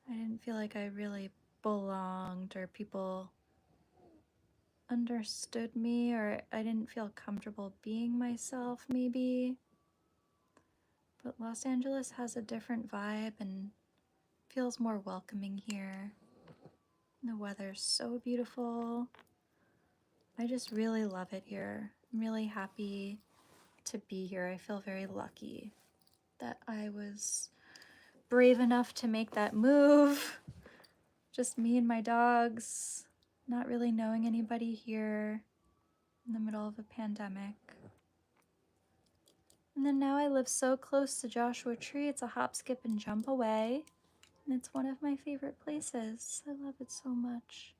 I didn't feel like I really belonged or people understood me, or I didn't feel comfortable being myself, maybe. But Los Angeles has a different vibe and feels more welcoming here. The weather's so beautiful. I just really love it here. I'm really happy to be here. I feel very lucky that I was brave enough to make that move. Just me and my dogs, not really knowing anybody here in the middle of a pandemic. And then now I live so close to Joshua Tree, it's a hop, skip, and jump away. And it's one of my favorite places. I love it so much.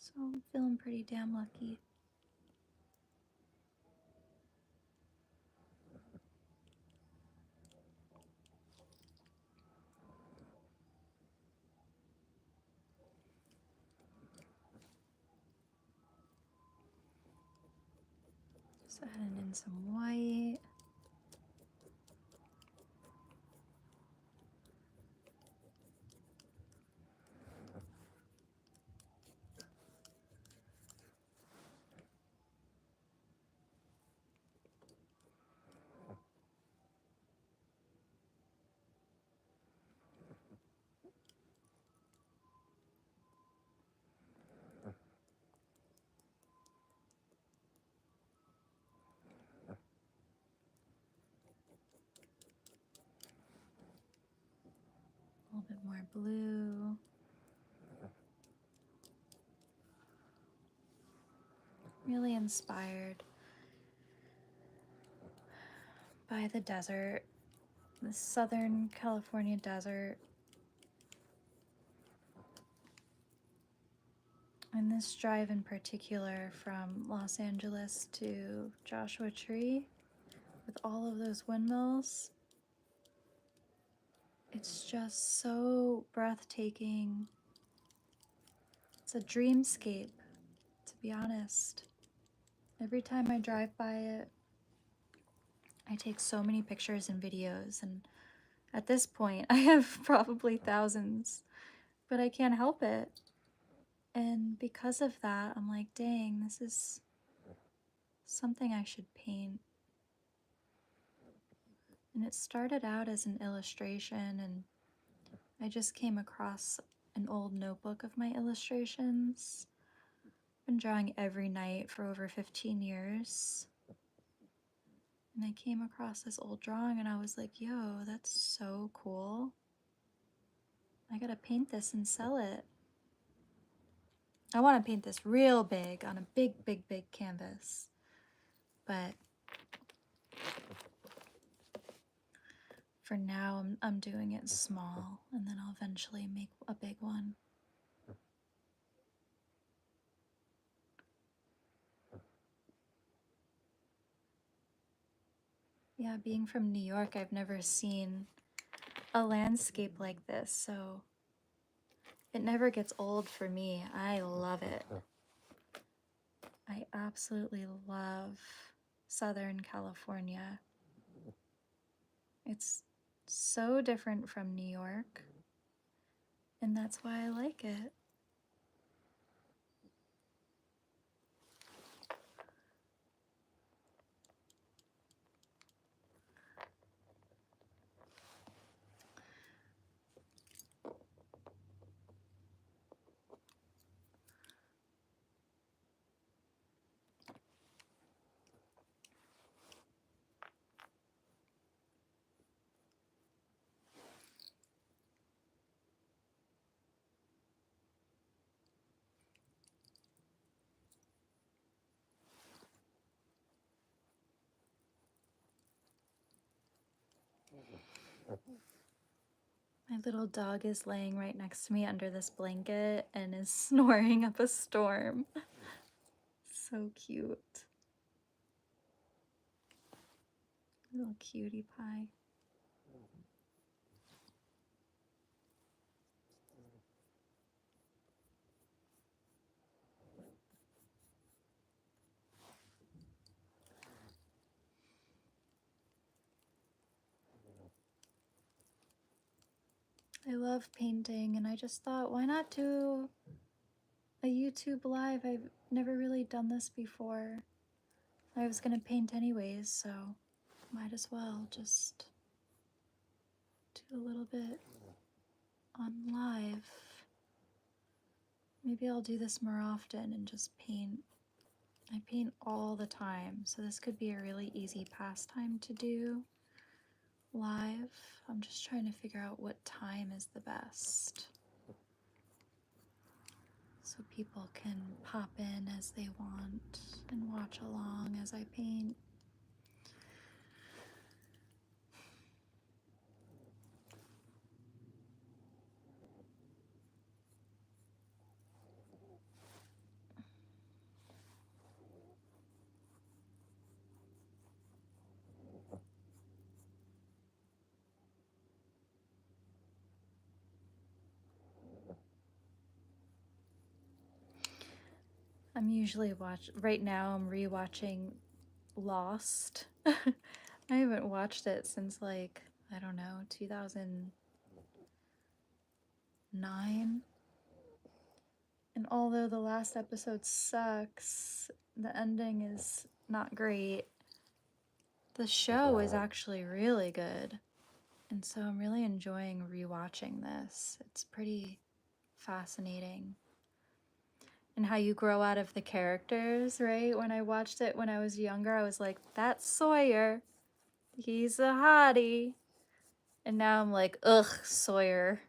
So I'm feeling pretty damn lucky. Just adding in some white. A little bit more blue. Really inspired by the desert, the Southern California desert. And this drive in particular from Los Angeles to Joshua Tree with all of those windmills. It's just so breathtaking. It's a dreamscape, to be honest. Every time I drive by it, I take so many pictures and videos, and at this point I have probably thousands, but I can't help it. And because of that, I'm like, dang, this is something I should paint. And it started out as an illustration, and I just came across an old notebook of my illustrations. I've been drawing every night for over 15 years. And I came across this old drawing and I was like, yo, that's so cool. I gotta paint this and sell it. I want to paint this real big on a big, big, big canvas. But for now, I'm doing it small, and then I'll eventually make a big one. Yeah, being from New York, I've never seen a landscape like this, so it never gets old for me. I love it. I absolutely love Southern California. It's so different from New York, and that's why I like it. My little dog is laying right next to me under this blanket and is snoring up a storm. So cute. Little cutie pie. I love painting, and I just thought, why not do a YouTube live? I've never really done this before. I was gonna paint anyways, so might as well just do a little bit on live. Maybe I'll do this more often and just paint. I paint all the time, so this could be a really easy pastime to do live. I'm just trying to figure out what time is the best, so people can pop in as they want and watch along as I paint. I'm usually right now I'm rewatching Lost. I haven't watched it since like, I don't know, 2009. And although the last episode sucks, the ending is not great. The show is actually really good. And so I'm really enjoying rewatching this. It's pretty fascinating. And how you grow out of the characters, right? When I watched it when I was younger, I was like, that's Sawyer. He's a hottie. And now I'm like, ugh, Sawyer.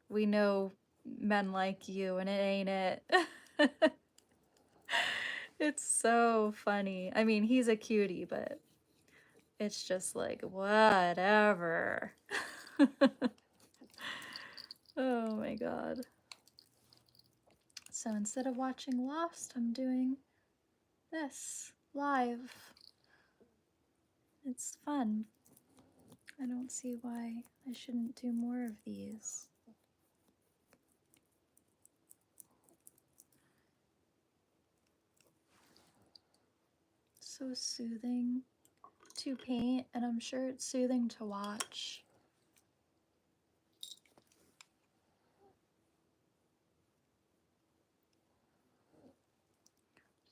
We know men like you, and it ain't it. It's so funny. I mean, he's a cutie, but it's just like, whatever. Oh my god. So instead of watching Lost, I'm doing this live. It's fun. I don't see why I shouldn't do more of these. So soothing to paint, and I'm sure it's soothing to watch.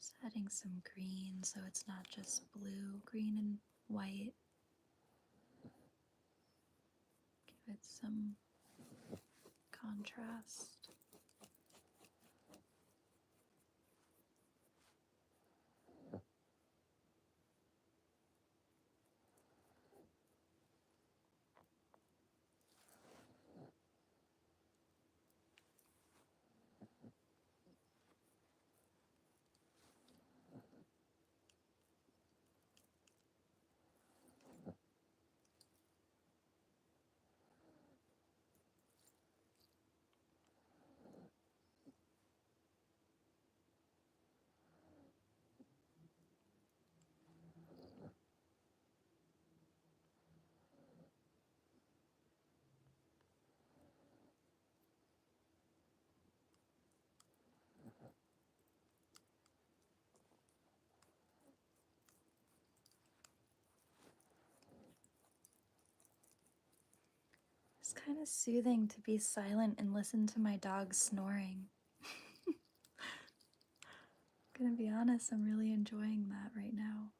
Just adding some green so it's not just blue, green and white. Give it some contrast. It's kind of soothing to be silent and listen to my dog snoring. Gonna be honest, I'm really enjoying that right now.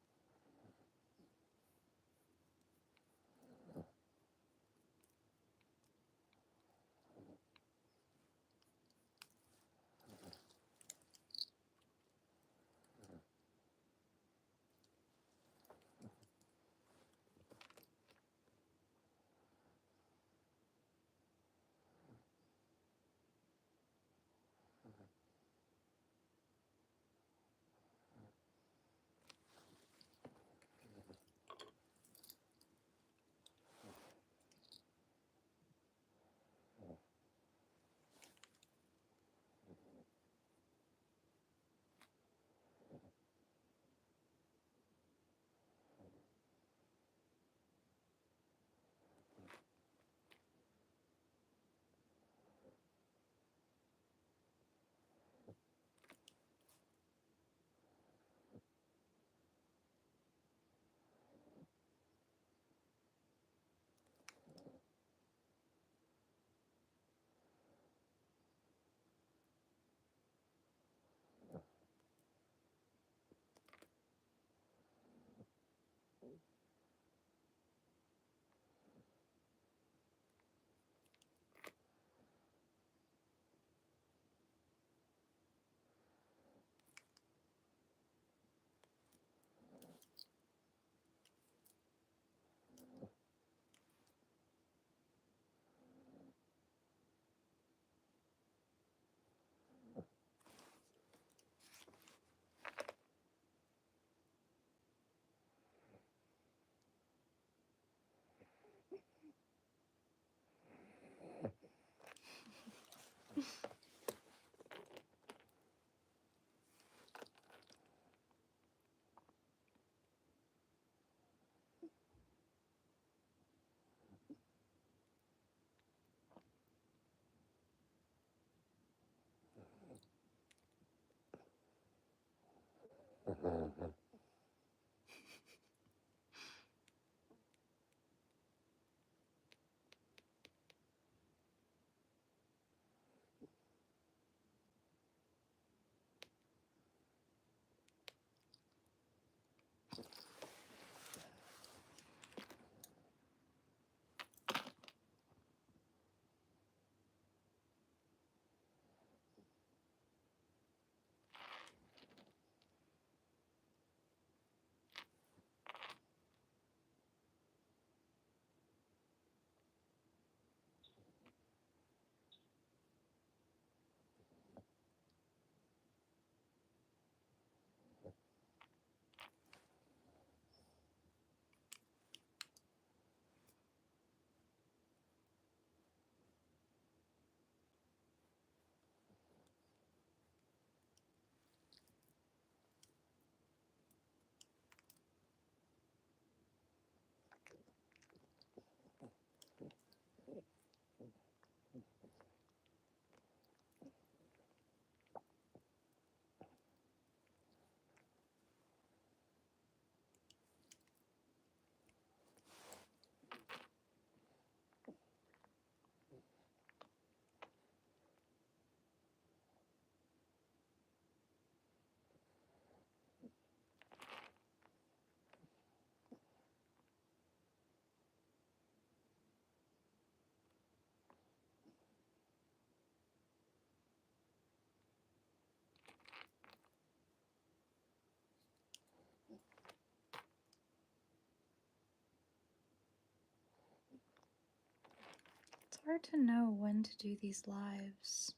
It's hard to know when to do these lives.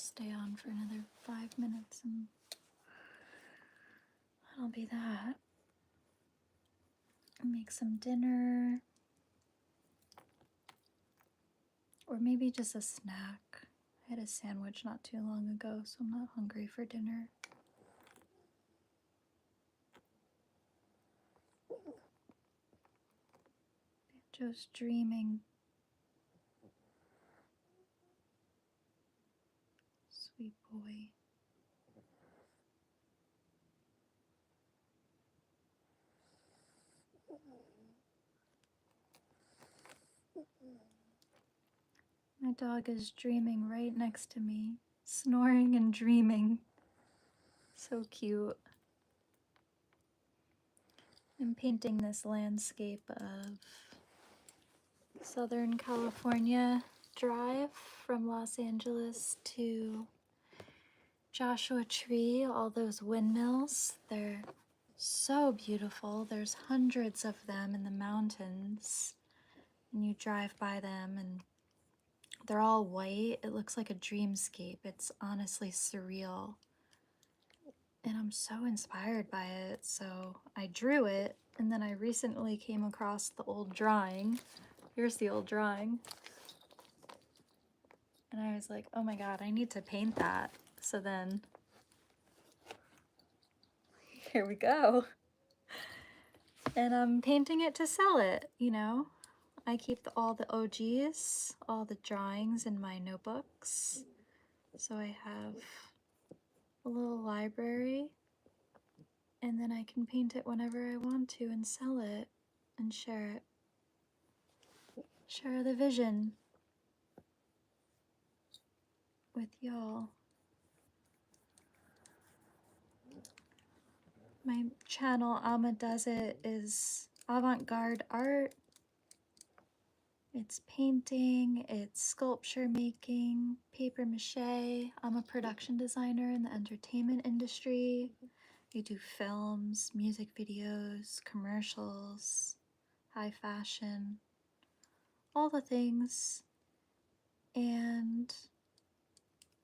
stay on for another 5 minutes and that'll be that. Make some dinner. Or maybe just a snack. I had a sandwich not too long ago, so I'm not hungry for dinner. Banjo's dreaming. Sweet boy. My dog is dreaming right next to me, snoring and dreaming. So cute. I'm painting this landscape of Southern California Drive from Los Angeles to Joshua Tree, all those windmills. They're so beautiful. There's hundreds of them in the mountains, and you drive by them and they're all white. It looks like a dreamscape. It's honestly surreal. And I'm so inspired by it, so I drew it, and then I recently came across the old drawing. Here's the old drawing. And I was like, oh my god, I need to paint that. So then, here we go. And I'm painting it to sell it, you know? I keep all the OGs, all the drawings in my notebooks. So I have a little library, and then I can paint it whenever I want to and sell it and share it. Share the vision with y'all. My channel, Alma Does It, is avant-garde art. It's painting, it's sculpture making, paper mache. I'm a production designer in the entertainment industry. I do films, music videos, commercials, high fashion, all the things. And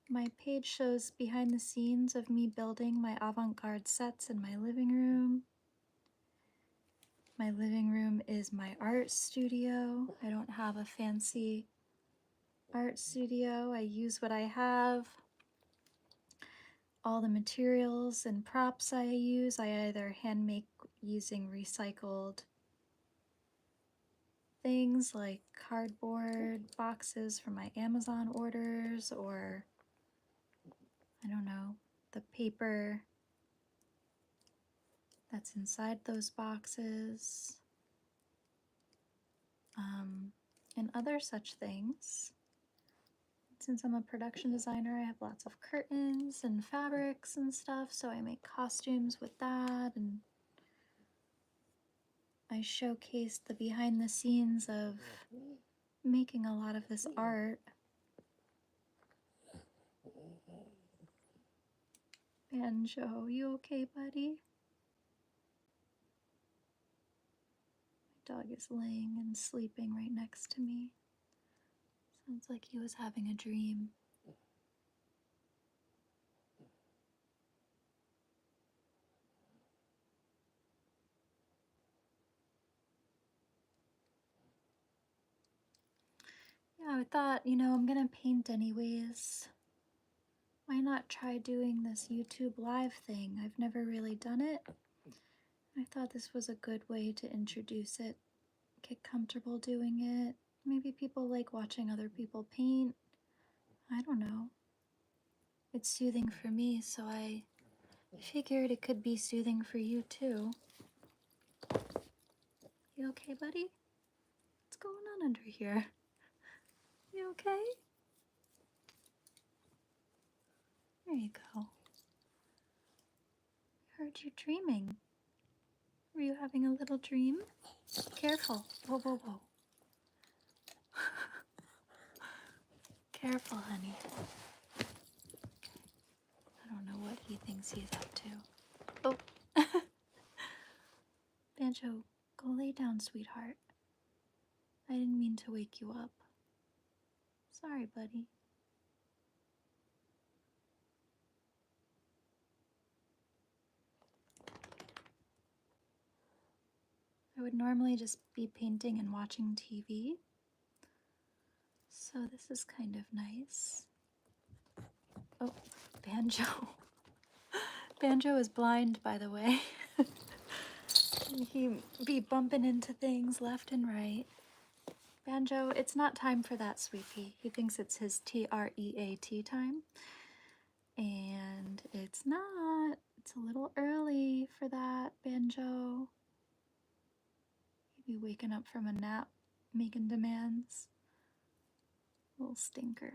my page shows behind the scenes of me building my avant-garde sets in my living room. My living room is my art studio. I don't have a fancy art studio. I use what I have. All the materials and props I use, I either hand make using recycled things like cardboard boxes from my Amazon orders, or I don't know, the paper that's inside those boxes, and other such things. Since I'm a production designer, I have lots of curtains and fabrics and stuff, so I make costumes with that, and I showcase the behind the scenes of making a lot of this art. Banjo, you okay, buddy? My dog is laying and sleeping right next to me. Sounds like he was having a dream. Yeah, I thought, you know, I'm gonna paint anyways. Why not try doing this YouTube live thing? I've never really done it. I thought this was a good way to introduce it, get comfortable doing it. Maybe people like watching other people paint. I don't know. It's soothing for me, so I figured it could be soothing for you too. You okay, buddy? What's going on under here? You okay? There you go. I heard you dreaming. Were you having a little dream? Careful. Whoa, whoa, whoa. Careful, honey. I don't know what he thinks he's up to. Oh. Banjo, go lay down, sweetheart. I didn't mean to wake you up. Sorry, buddy. would normally just be painting and watching TV. So this is kind of nice. Oh, Banjo. Banjo is blind, by the way. He be bumping into things left and right. Banjo, it's not time for that, sweetie. He thinks it's his TREAT time. And it's not. It's a little early for that, Banjo. He'd be waking up from a nap, making demands. Little stinker.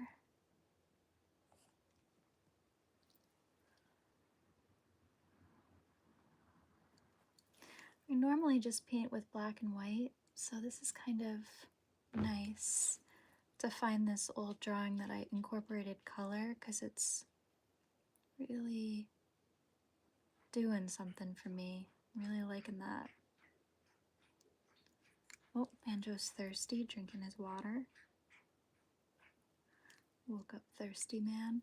I normally just paint with black and white, so this is kind of nice to find this old drawing that I incorporated color, because it's really doing something for me. I'm really liking that. Oh, Banjo's thirsty, drinking his water. Woke up thirsty man.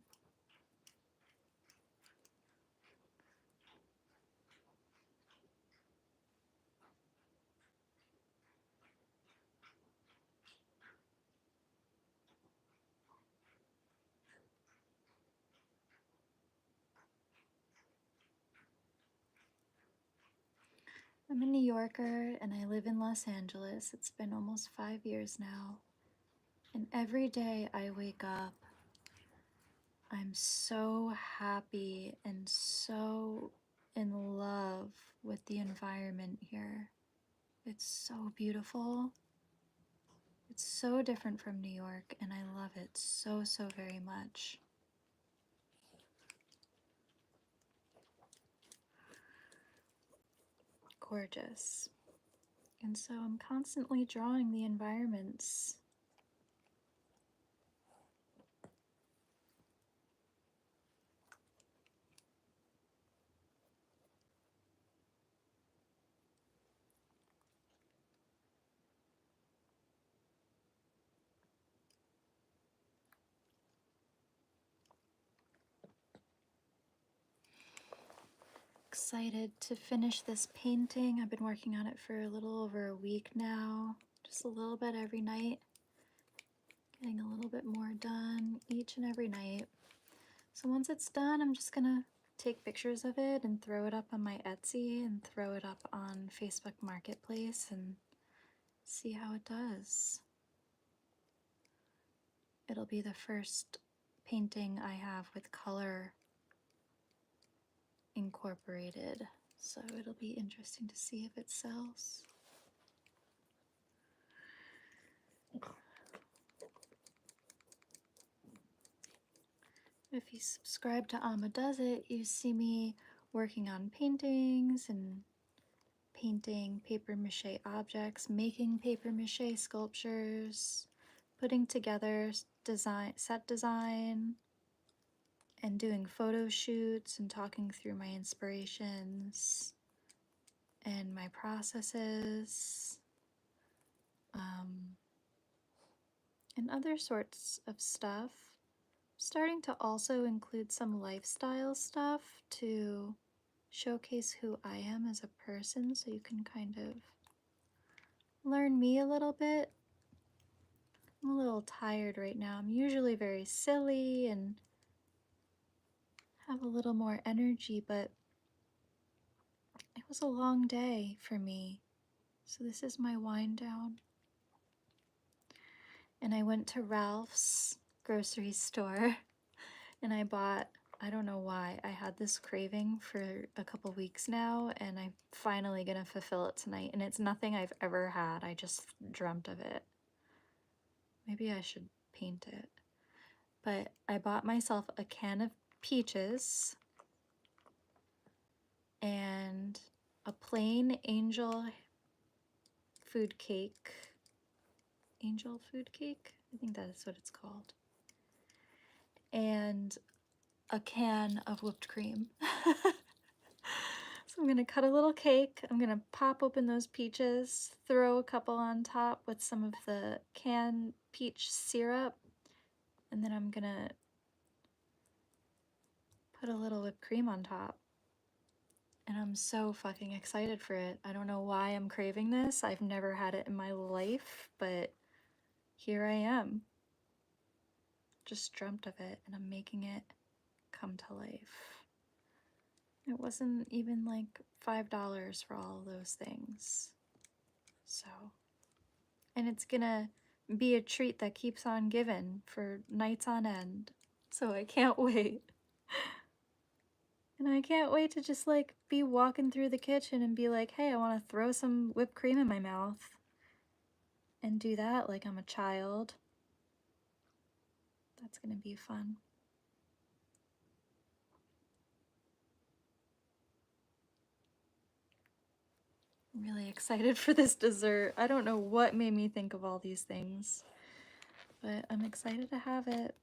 I'm a New Yorker and I live in Los Angeles. It's been almost 5 years now. And every day I wake up, I'm so happy and so in love with the environment here. It's so beautiful. It's so different from New York and I love it so, so very much. Gorgeous. And so I'm constantly drawing the environments. Excited to finish this painting. I've been working on it for a little over a week now, just a little bit every night, getting a little bit more done each and every night. So once it's done, I'm just gonna take pictures of it and throw it up on my Etsy and throw it up on Facebook Marketplace and see how it does. It'll be the first painting I have with color incorporated, so it'll be interesting to see if it sells. If you subscribe to Amma Does It, you see me working on paintings and painting paper mache objects, making paper mache sculptures, putting together set design, and doing photo shoots and talking through my inspirations and my processes, and other sorts of stuff. Starting to also include some lifestyle stuff to showcase who I am as a person, so you can kind of learn me a little bit. I'm a little tired right now. I'm usually very silly and have a little more energy, but it was a long day for me. So this is my wind down. And I went to Ralph's grocery store and I bought, I don't know why, I had this craving for a couple weeks now and I'm finally gonna fulfill it tonight. And it's nothing I've ever had, I just dreamt of it. Maybe I should paint it. But I bought myself a can of peaches and a plain angel food cake. Angel food cake? I think that is what it's called. And a can of whipped cream. So I'm gonna cut a little cake. I'm gonna pop open those peaches, throw a couple on top with some of the canned peach syrup, and then I'm gonna put a little whipped cream on top. and I'm so fucking excited for it. I don't know why I'm craving this. I've never had it in my life, but here I am. Just dreamt of it, and I'm making it come to life. It wasn't even like $5 for all of those things. So, and it's gonna be a treat that keeps on giving for nights on end. So I can't wait. And I can't wait to just like be walking through the kitchen and be like, hey, I want to throw some whipped cream in my mouth. And do that like I'm a child. That's gonna be fun. I'm really excited for this dessert. I don't know what made me think of all these things, but I'm excited to have it.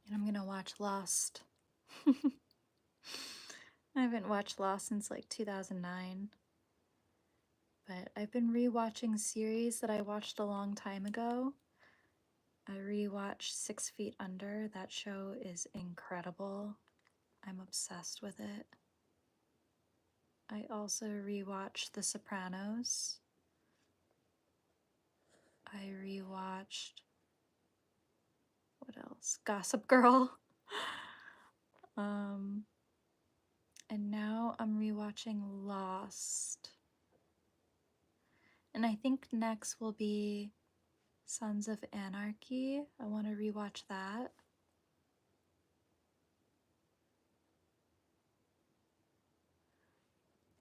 And I'm gonna watch Lost. I haven't watched Lost since like 2009. But I've been rewatching series that I watched a long time ago. I rewatched 6 Feet Under. That show is incredible. I'm obsessed with it. I also rewatched The Sopranos. I rewatched, what else? Gossip Girl. And now I'm rewatching Lost. And I think next will be Sons of Anarchy. I want to rewatch that.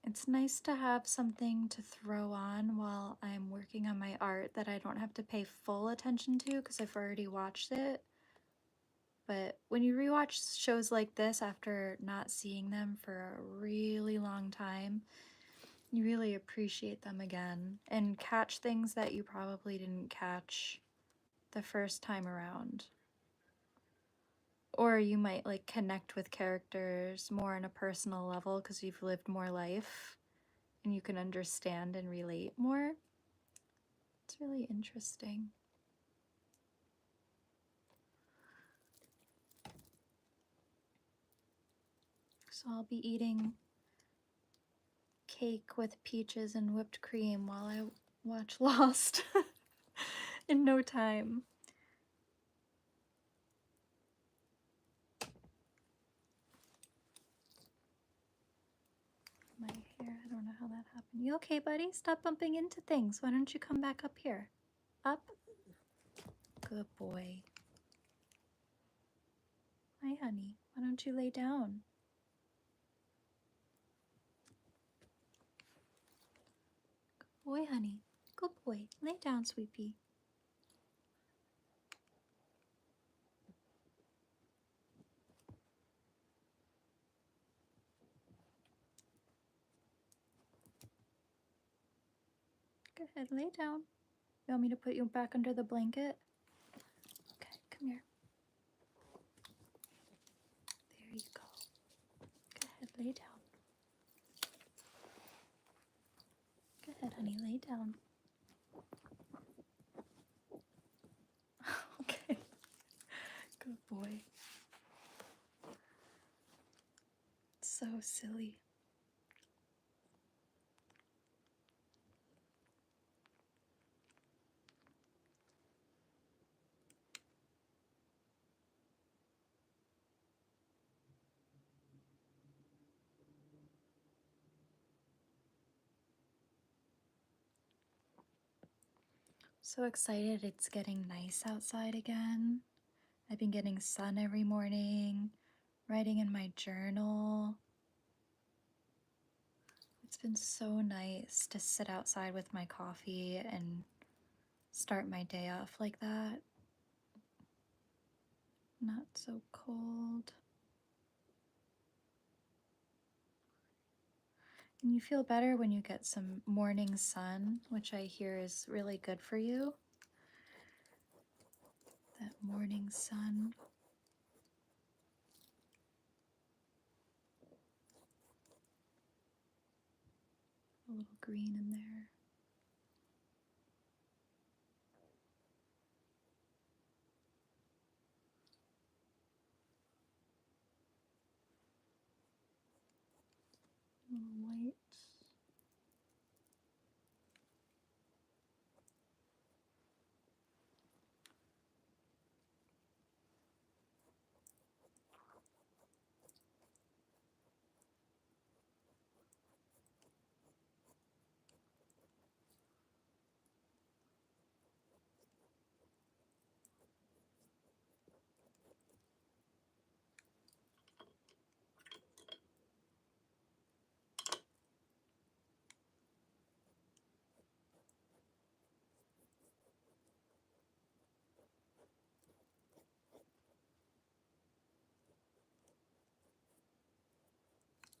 It's nice to have something to throw on while I'm working on my art that I don't have to pay full attention to because I've already watched it. But when you rewatch shows like this after not seeing them for a really long time, you really appreciate them again and catch things that you probably didn't catch the first time around. Or you might like connect with characters more on a personal level because you've lived more life and you can understand and relate more. It's really interesting. So I'll be eating cake with peaches and whipped cream while I watch Lost in no time. My hair, I don't know how that happened. You okay, buddy? Stop bumping into things. Why don't you come back up here? Up? Good boy. Hi, honey. Why don't you lay down? Good boy, honey. Good boy. Lay down, sweet pea. Go ahead, lay down. You want me to put you back under the blanket? Okay, come here. There you go. Go ahead, lay down. Go ahead, honey, lay down. Okay. Good boy. So silly. So excited it's getting nice outside again. I've been getting sun every morning, writing in my journal. been so nice to sit outside with my coffee and start my day off like that. Not so cold. And you feel better when you get some morning sun, which I hear is really good for you. That morning sun. A little green in there. A little white.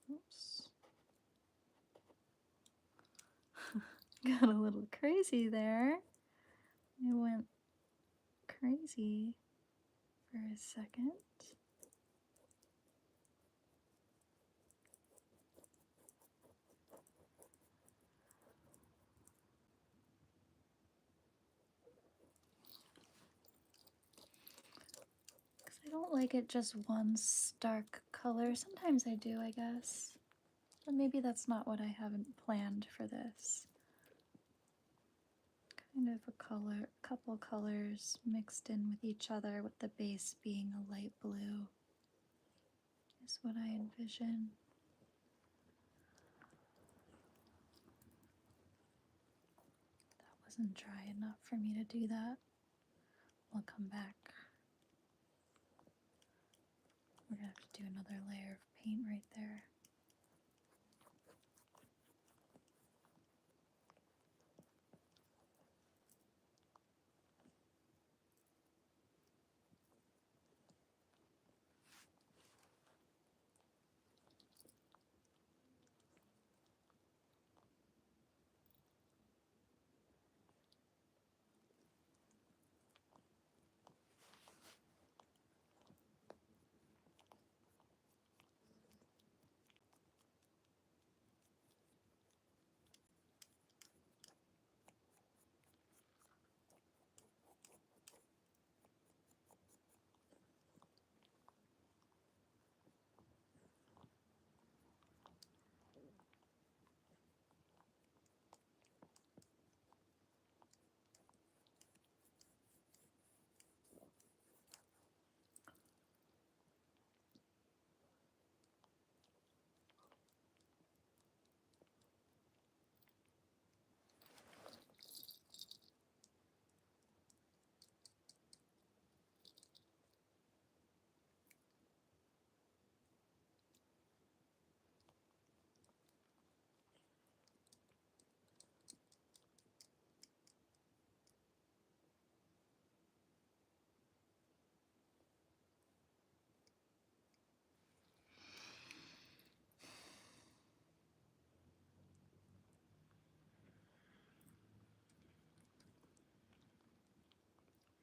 Oops. Got a little crazy there. I went crazy for a second. Because I don't like it just one stark color. Sometimes I do, I guess. But maybe that's not what I haven't planned for this. Kind of a color, couple colors mixed in with each other, with the base being a light blue, is what I envision. That wasn't dry enough for me to do that. I'll come back. We're gonna have to do another layer of paint right there.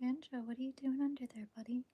Banjo, what are you doing under there, buddy?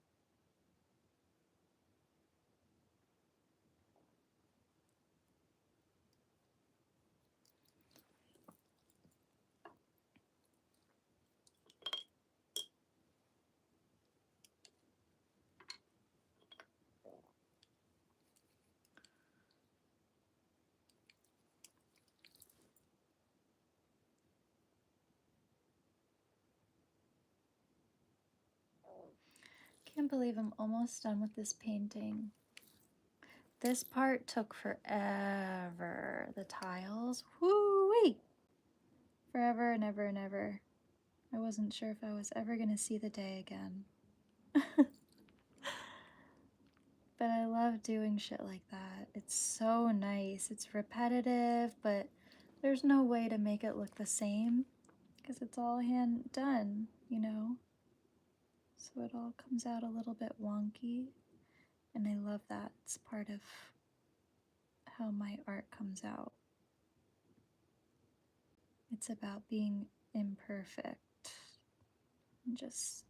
Can't believe I'm almost done with this painting. This part took forever. The tiles, whoo-wee! Forever and ever and ever. I wasn't sure if I was ever going to see the day again. But I love doing shit like that. It's so nice. It's repetitive, but There's no way to make it look the same because it's all hand done, you know? So it all comes out a little bit wonky, and I love that. It's part of how my art comes out. It's about being imperfect and just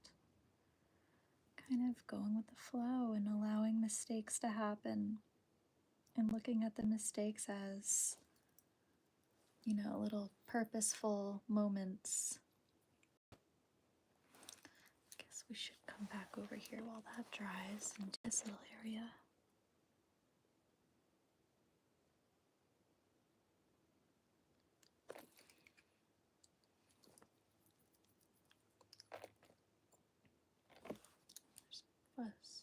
kind of going with the flow and allowing mistakes to happen and looking at the mistakes as, you know, little purposeful moments. I guess we should come back over here while that dries into this little area. There's fuss.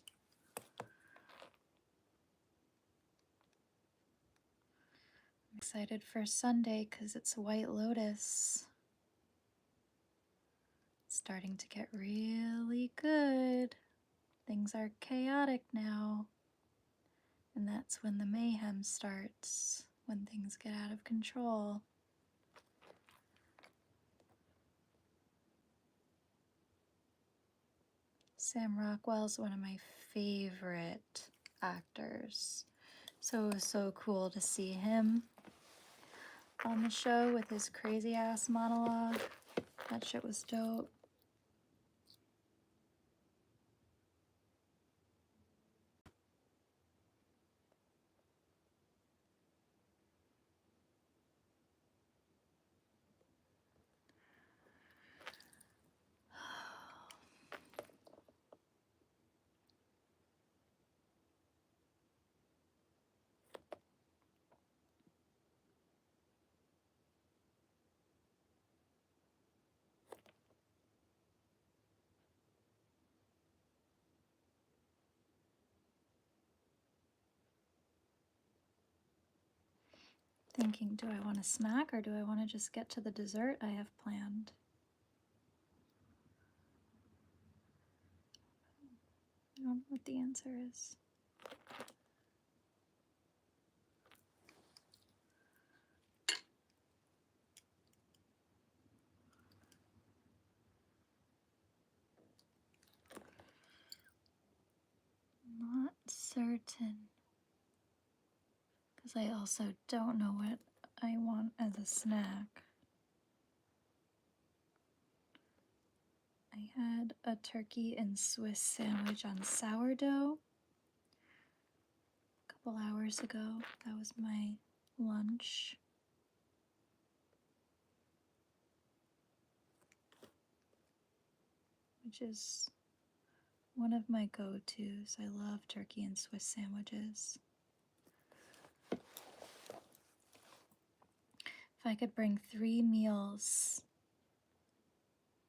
I'm excited for Sunday because it's White Lotus. It's starting to get really good. Things are chaotic now. And that's when the mayhem starts, when things get out of control. Sam Rockwell's one of my favorite actors. So it was so cool to see him on the show with his crazy ass monologue. That shit was dope. Thinking, do I want a snack or do I want to just get to the dessert I have planned? I don't know what the answer is. Not certain. Because I also don't know what I want as a snack. I had a turkey and Swiss sandwich on sourdough a couple hours ago. That was my lunch. Which is one of my go-tos. I love turkey and Swiss sandwiches. If I could bring 3 meals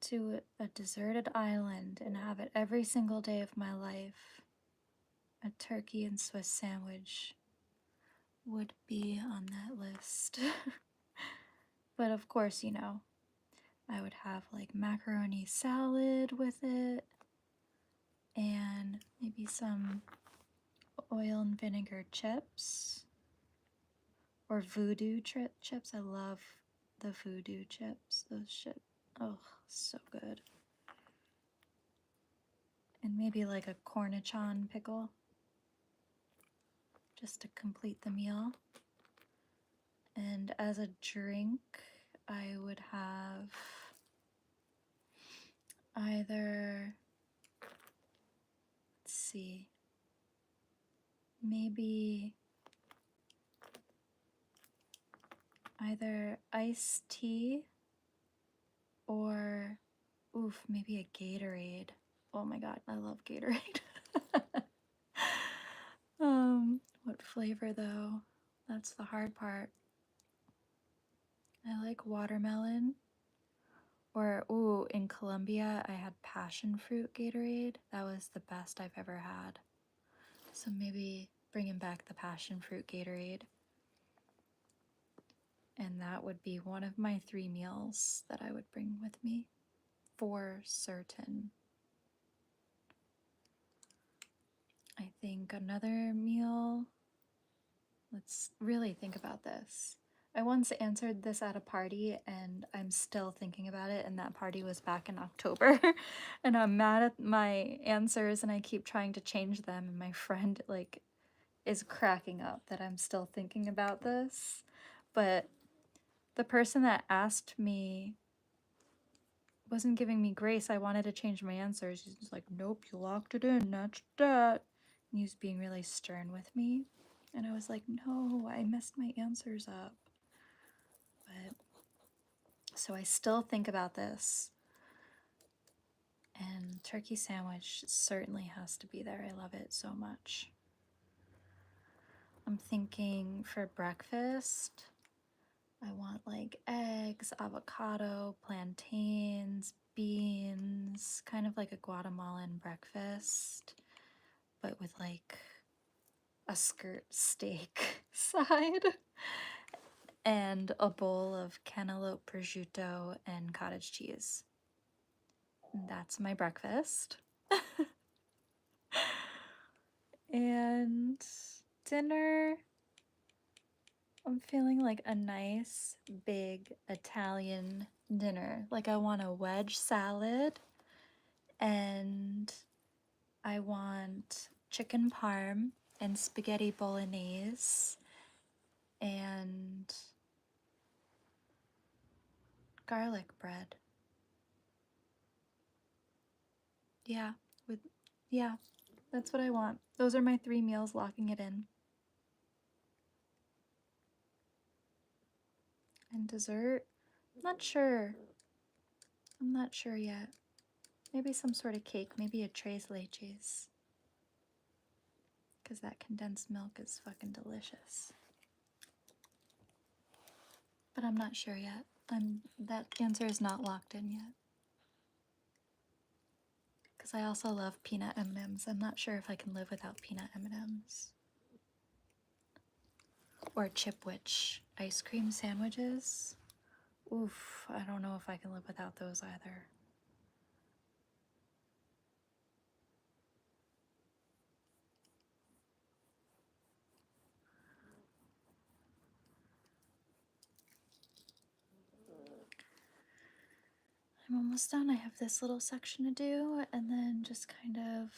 to a deserted island and have it every single day of my life, a turkey and Swiss sandwich would be on that list. But of course, you know, I would have like macaroni salad with it and maybe some oil and vinegar chips or voodoo chips. I love the voodoo chips. Those shit, oh, so good. And maybe like a cornichon pickle just to complete the meal. And as a drink, I would have either, let's see, maybe either iced tea or, oof, maybe a Gatorade. Oh my god, I love Gatorade. What flavor though? That's the hard part. I like watermelon. Or, ooh, in Colombia, I had passion fruit Gatorade. That was the best I've ever had. So maybe bringing back the passion fruit Gatorade. And that would be one of my 3 meals that I would bring with me, for certain. I think another meal, let's really think about this. I once answered this at a party and I'm still thinking about it, and that party was back in October. And I'm mad at my answers and I keep trying to change them, and my friend like is cracking up that I'm still thinking about this. But the person that asked me wasn't giving me grace. I wanted to change my answers. He's just like, nope, you locked it in, that's that. And he was being really stern with me. And I was like, no, I messed my answers up. But so I still think about this. And turkey sandwich certainly has to be there. I love it so much. I'm thinking for breakfast, I want like eggs, avocado, plantains, beans, kind of like a Guatemalan breakfast, but with like a skirt steak side, and a bowl of cantaloupe prosciutto and cottage cheese. And that's my breakfast. And dinner, I'm feeling like a nice big Italian dinner. Like I want a wedge salad, and I want chicken parm and spaghetti bolognese and garlic bread. Yeah, yeah, that's what I want. Those are my 3 meals, locking it in. And dessert? Not sure. I'm not sure yet. Maybe some sort of cake, maybe a tres leches. Because that condensed milk is fucking delicious. But I'm not sure yet. That answer is not locked in yet. Because I also love peanut M&Ms. I'm not sure if I can live without peanut M&Ms. Or Chipwich ice cream sandwiches. Oof, I don't know if I can live without those either. I'm almost done. I have this little section to do, and then just kind of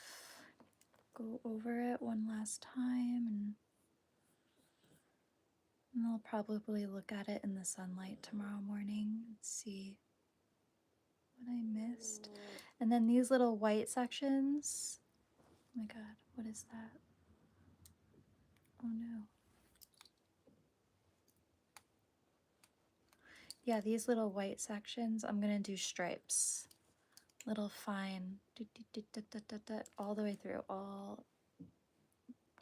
go over it one last time, and I'll probably look at it in the sunlight tomorrow morning and see what I missed. And then these little white sections. Oh my god, what is that? Oh no. Yeah, these little white sections, I'm gonna do stripes. Little fine, all the way through.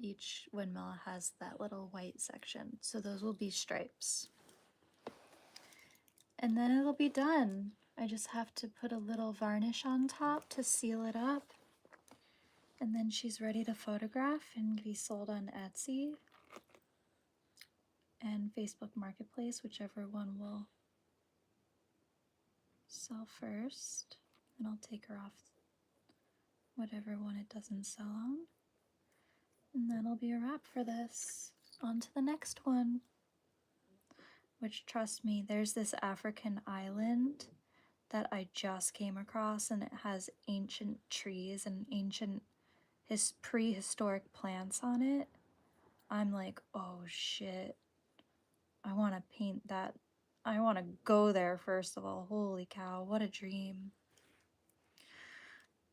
Each windmill has that little white section, so those will be stripes. And then it'll be done. I just have to put a little varnish on top to seal it up. And then she's ready to photograph and be sold on Etsy and Facebook Marketplace, whichever one will sell first. And I'll take her off whatever one it doesn't sell on. And that'll be a wrap for this. On to the next one. Which, trust me, there's this African island that I just came across, and it has ancient trees and ancient prehistoric plants on it. I'm like, oh shit, I want to paint that. I want to go there first of all. Holy cow, what a dream.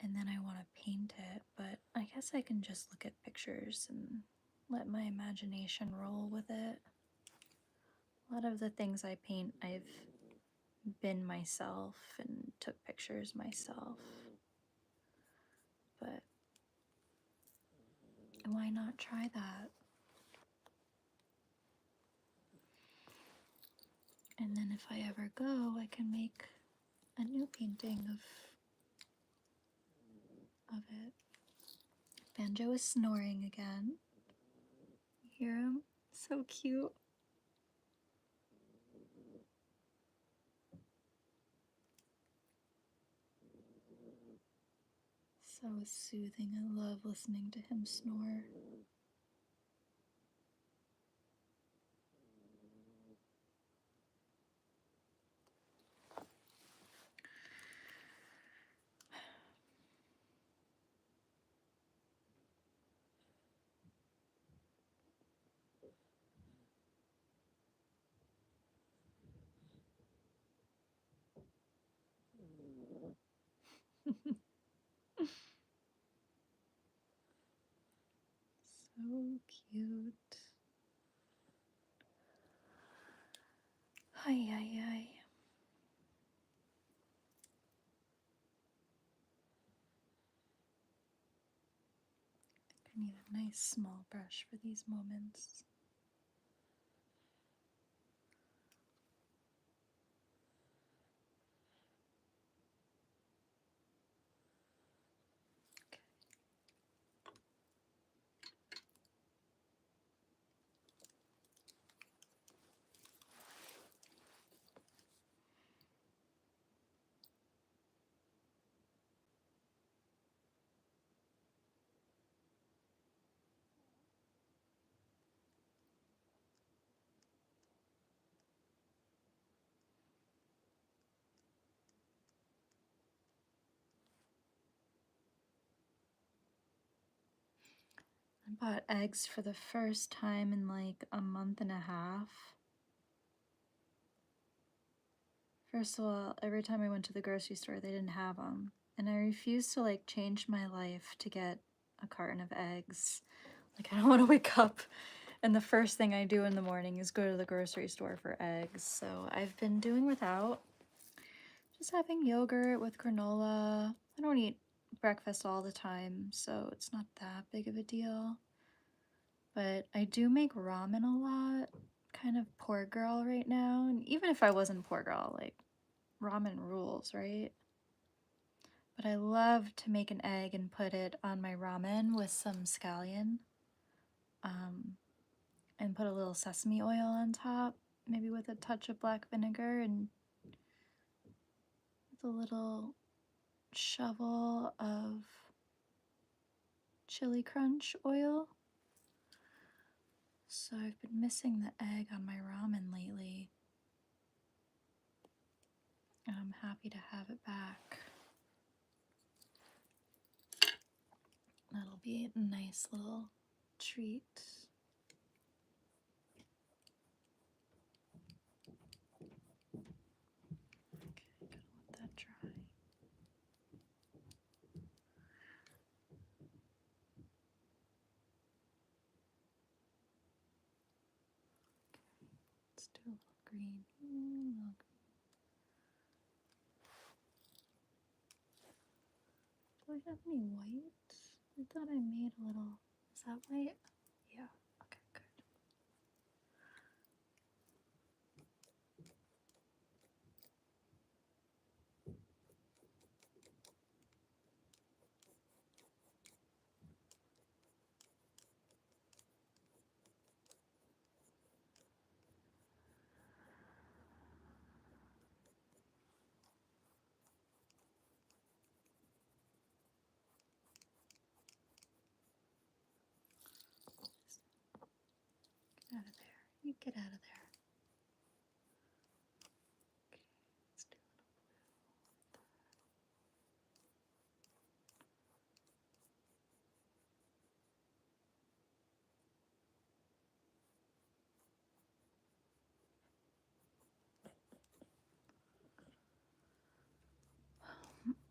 And then I want to paint it, but I guess I can just look at pictures and let my imagination roll with it. A lot of the things I paint, I've been myself and took pictures myself. But why not try that? And then if I ever go, I can make a new painting of it. Banjo is snoring again. You hear him? So cute. So soothing. I love listening to him snore. So cute. Ay, ay, ay. I need a nice small brush for these moments. I bought eggs for the first time in like a month and a half. First of all, every time I went to the grocery store, they didn't have them. And I refused to like change my life to get a carton of eggs. Like, I don't want to wake up and the first thing I do in the morning is go to the grocery store for eggs. So I've been doing without. Just having yogurt with granola. I don't eat breakfast all the time, so it's not that big of a deal. But I do make ramen a lot. Kind of poor girl right now. And even if I wasn't poor girl, like, ramen rules, right? But I love to make an egg and put it on my ramen with some scallion. And put a little sesame oil on top, maybe with a touch of black vinegar and with a little shovel of chili crunch oil. So I've been missing the egg on my ramen lately. And I'm happy to have it back. That'll be a nice little treat. Okay, gotta let that dry. Let's do a little green. Do I have any white? I thought I made a little. Is that white? Yeah. Okay, good. Get out of there. You get out of there. Okay, let's do a little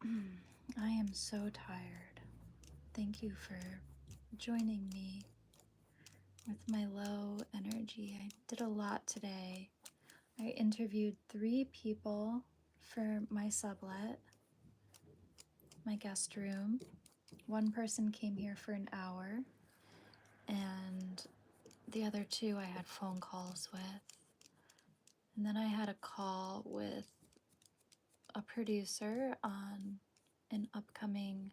blue. I am so tired. Thank you for joining me with my low energy. I did a lot today. I interviewed 3 people for my sublet, my guest room. One person came here for an hour, and the other 2 I had phone calls with. And then I had a call with a producer on an upcoming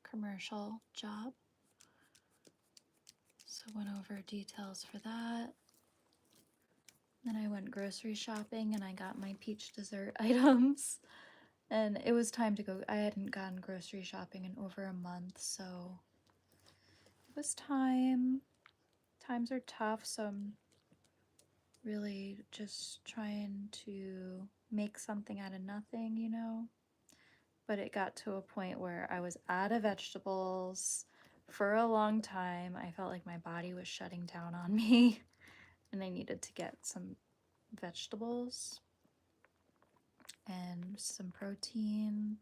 commercial job. So went over details for that. Then I went grocery shopping and I got my peach dessert items. And it was time to go. I hadn't gone grocery shopping in over a month, so it was time. Times are tough, so I'm really just trying to make something out of nothing, you know? But it got to a point where I was out of vegetables for a long time. I felt like my body was shutting down on me and I needed to get some vegetables. and some protein.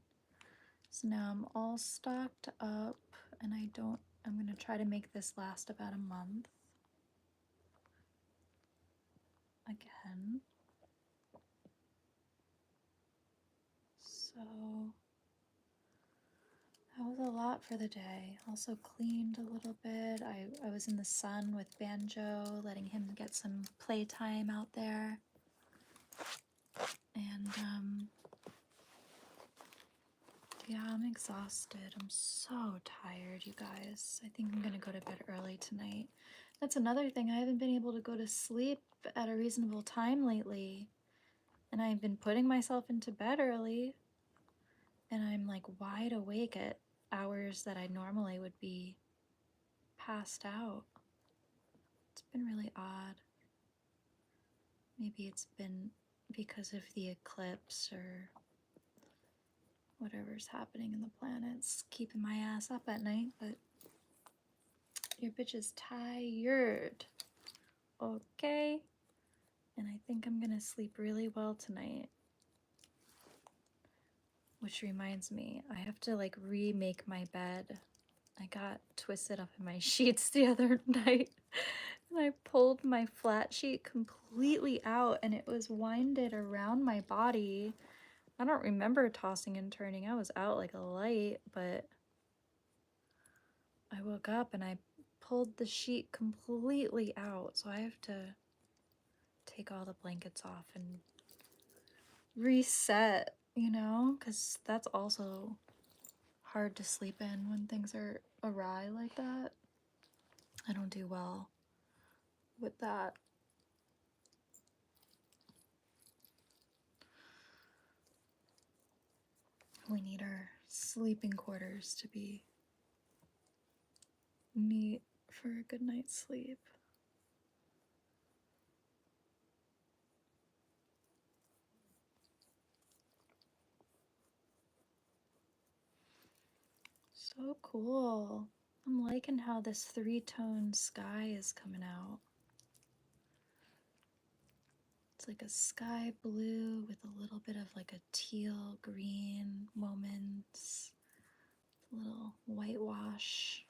So now I'm all stocked up, and I'm gonna try to make this last about a month. Again. So that was a lot for the day. Also cleaned a little bit. I was in the sun with Banjo, letting him get some playtime out there. And yeah, I'm exhausted. I'm so tired, you guys. I think I'm gonna go to bed early tonight. That's another thing. I haven't been able to go to sleep at a reasonable time lately. And I've been putting myself into bed early. And I'm like wide awake at hours that I normally would be passed out. It's been really odd. Maybe it's been because of the eclipse or whatever's happening in the planets keeping my ass up at night, but your bitch is tired. Okay? And I think I'm gonna sleep really well tonight. Which reminds me, I have to like remake my bed. I got twisted up in my sheets the other night and I pulled my flat sheet completely out and it was winded around my body. I don't remember tossing and turning. I was out like a light, but I woke up and I pulled the sheet completely out. So I have to take all the blankets off and reset, you know, because that's also hard to sleep in when things are awry like that. I don't do well with that. We need our sleeping quarters to be neat for a good night's sleep. So cool. I'm liking how this 3-tone sky is coming out. It's like a sky blue with a little bit of like a teal green moments, a little whitewash.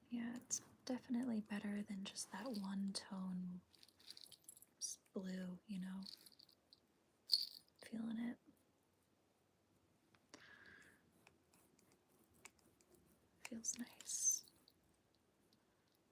Yeah, it's definitely better than just that one tone blue, you know.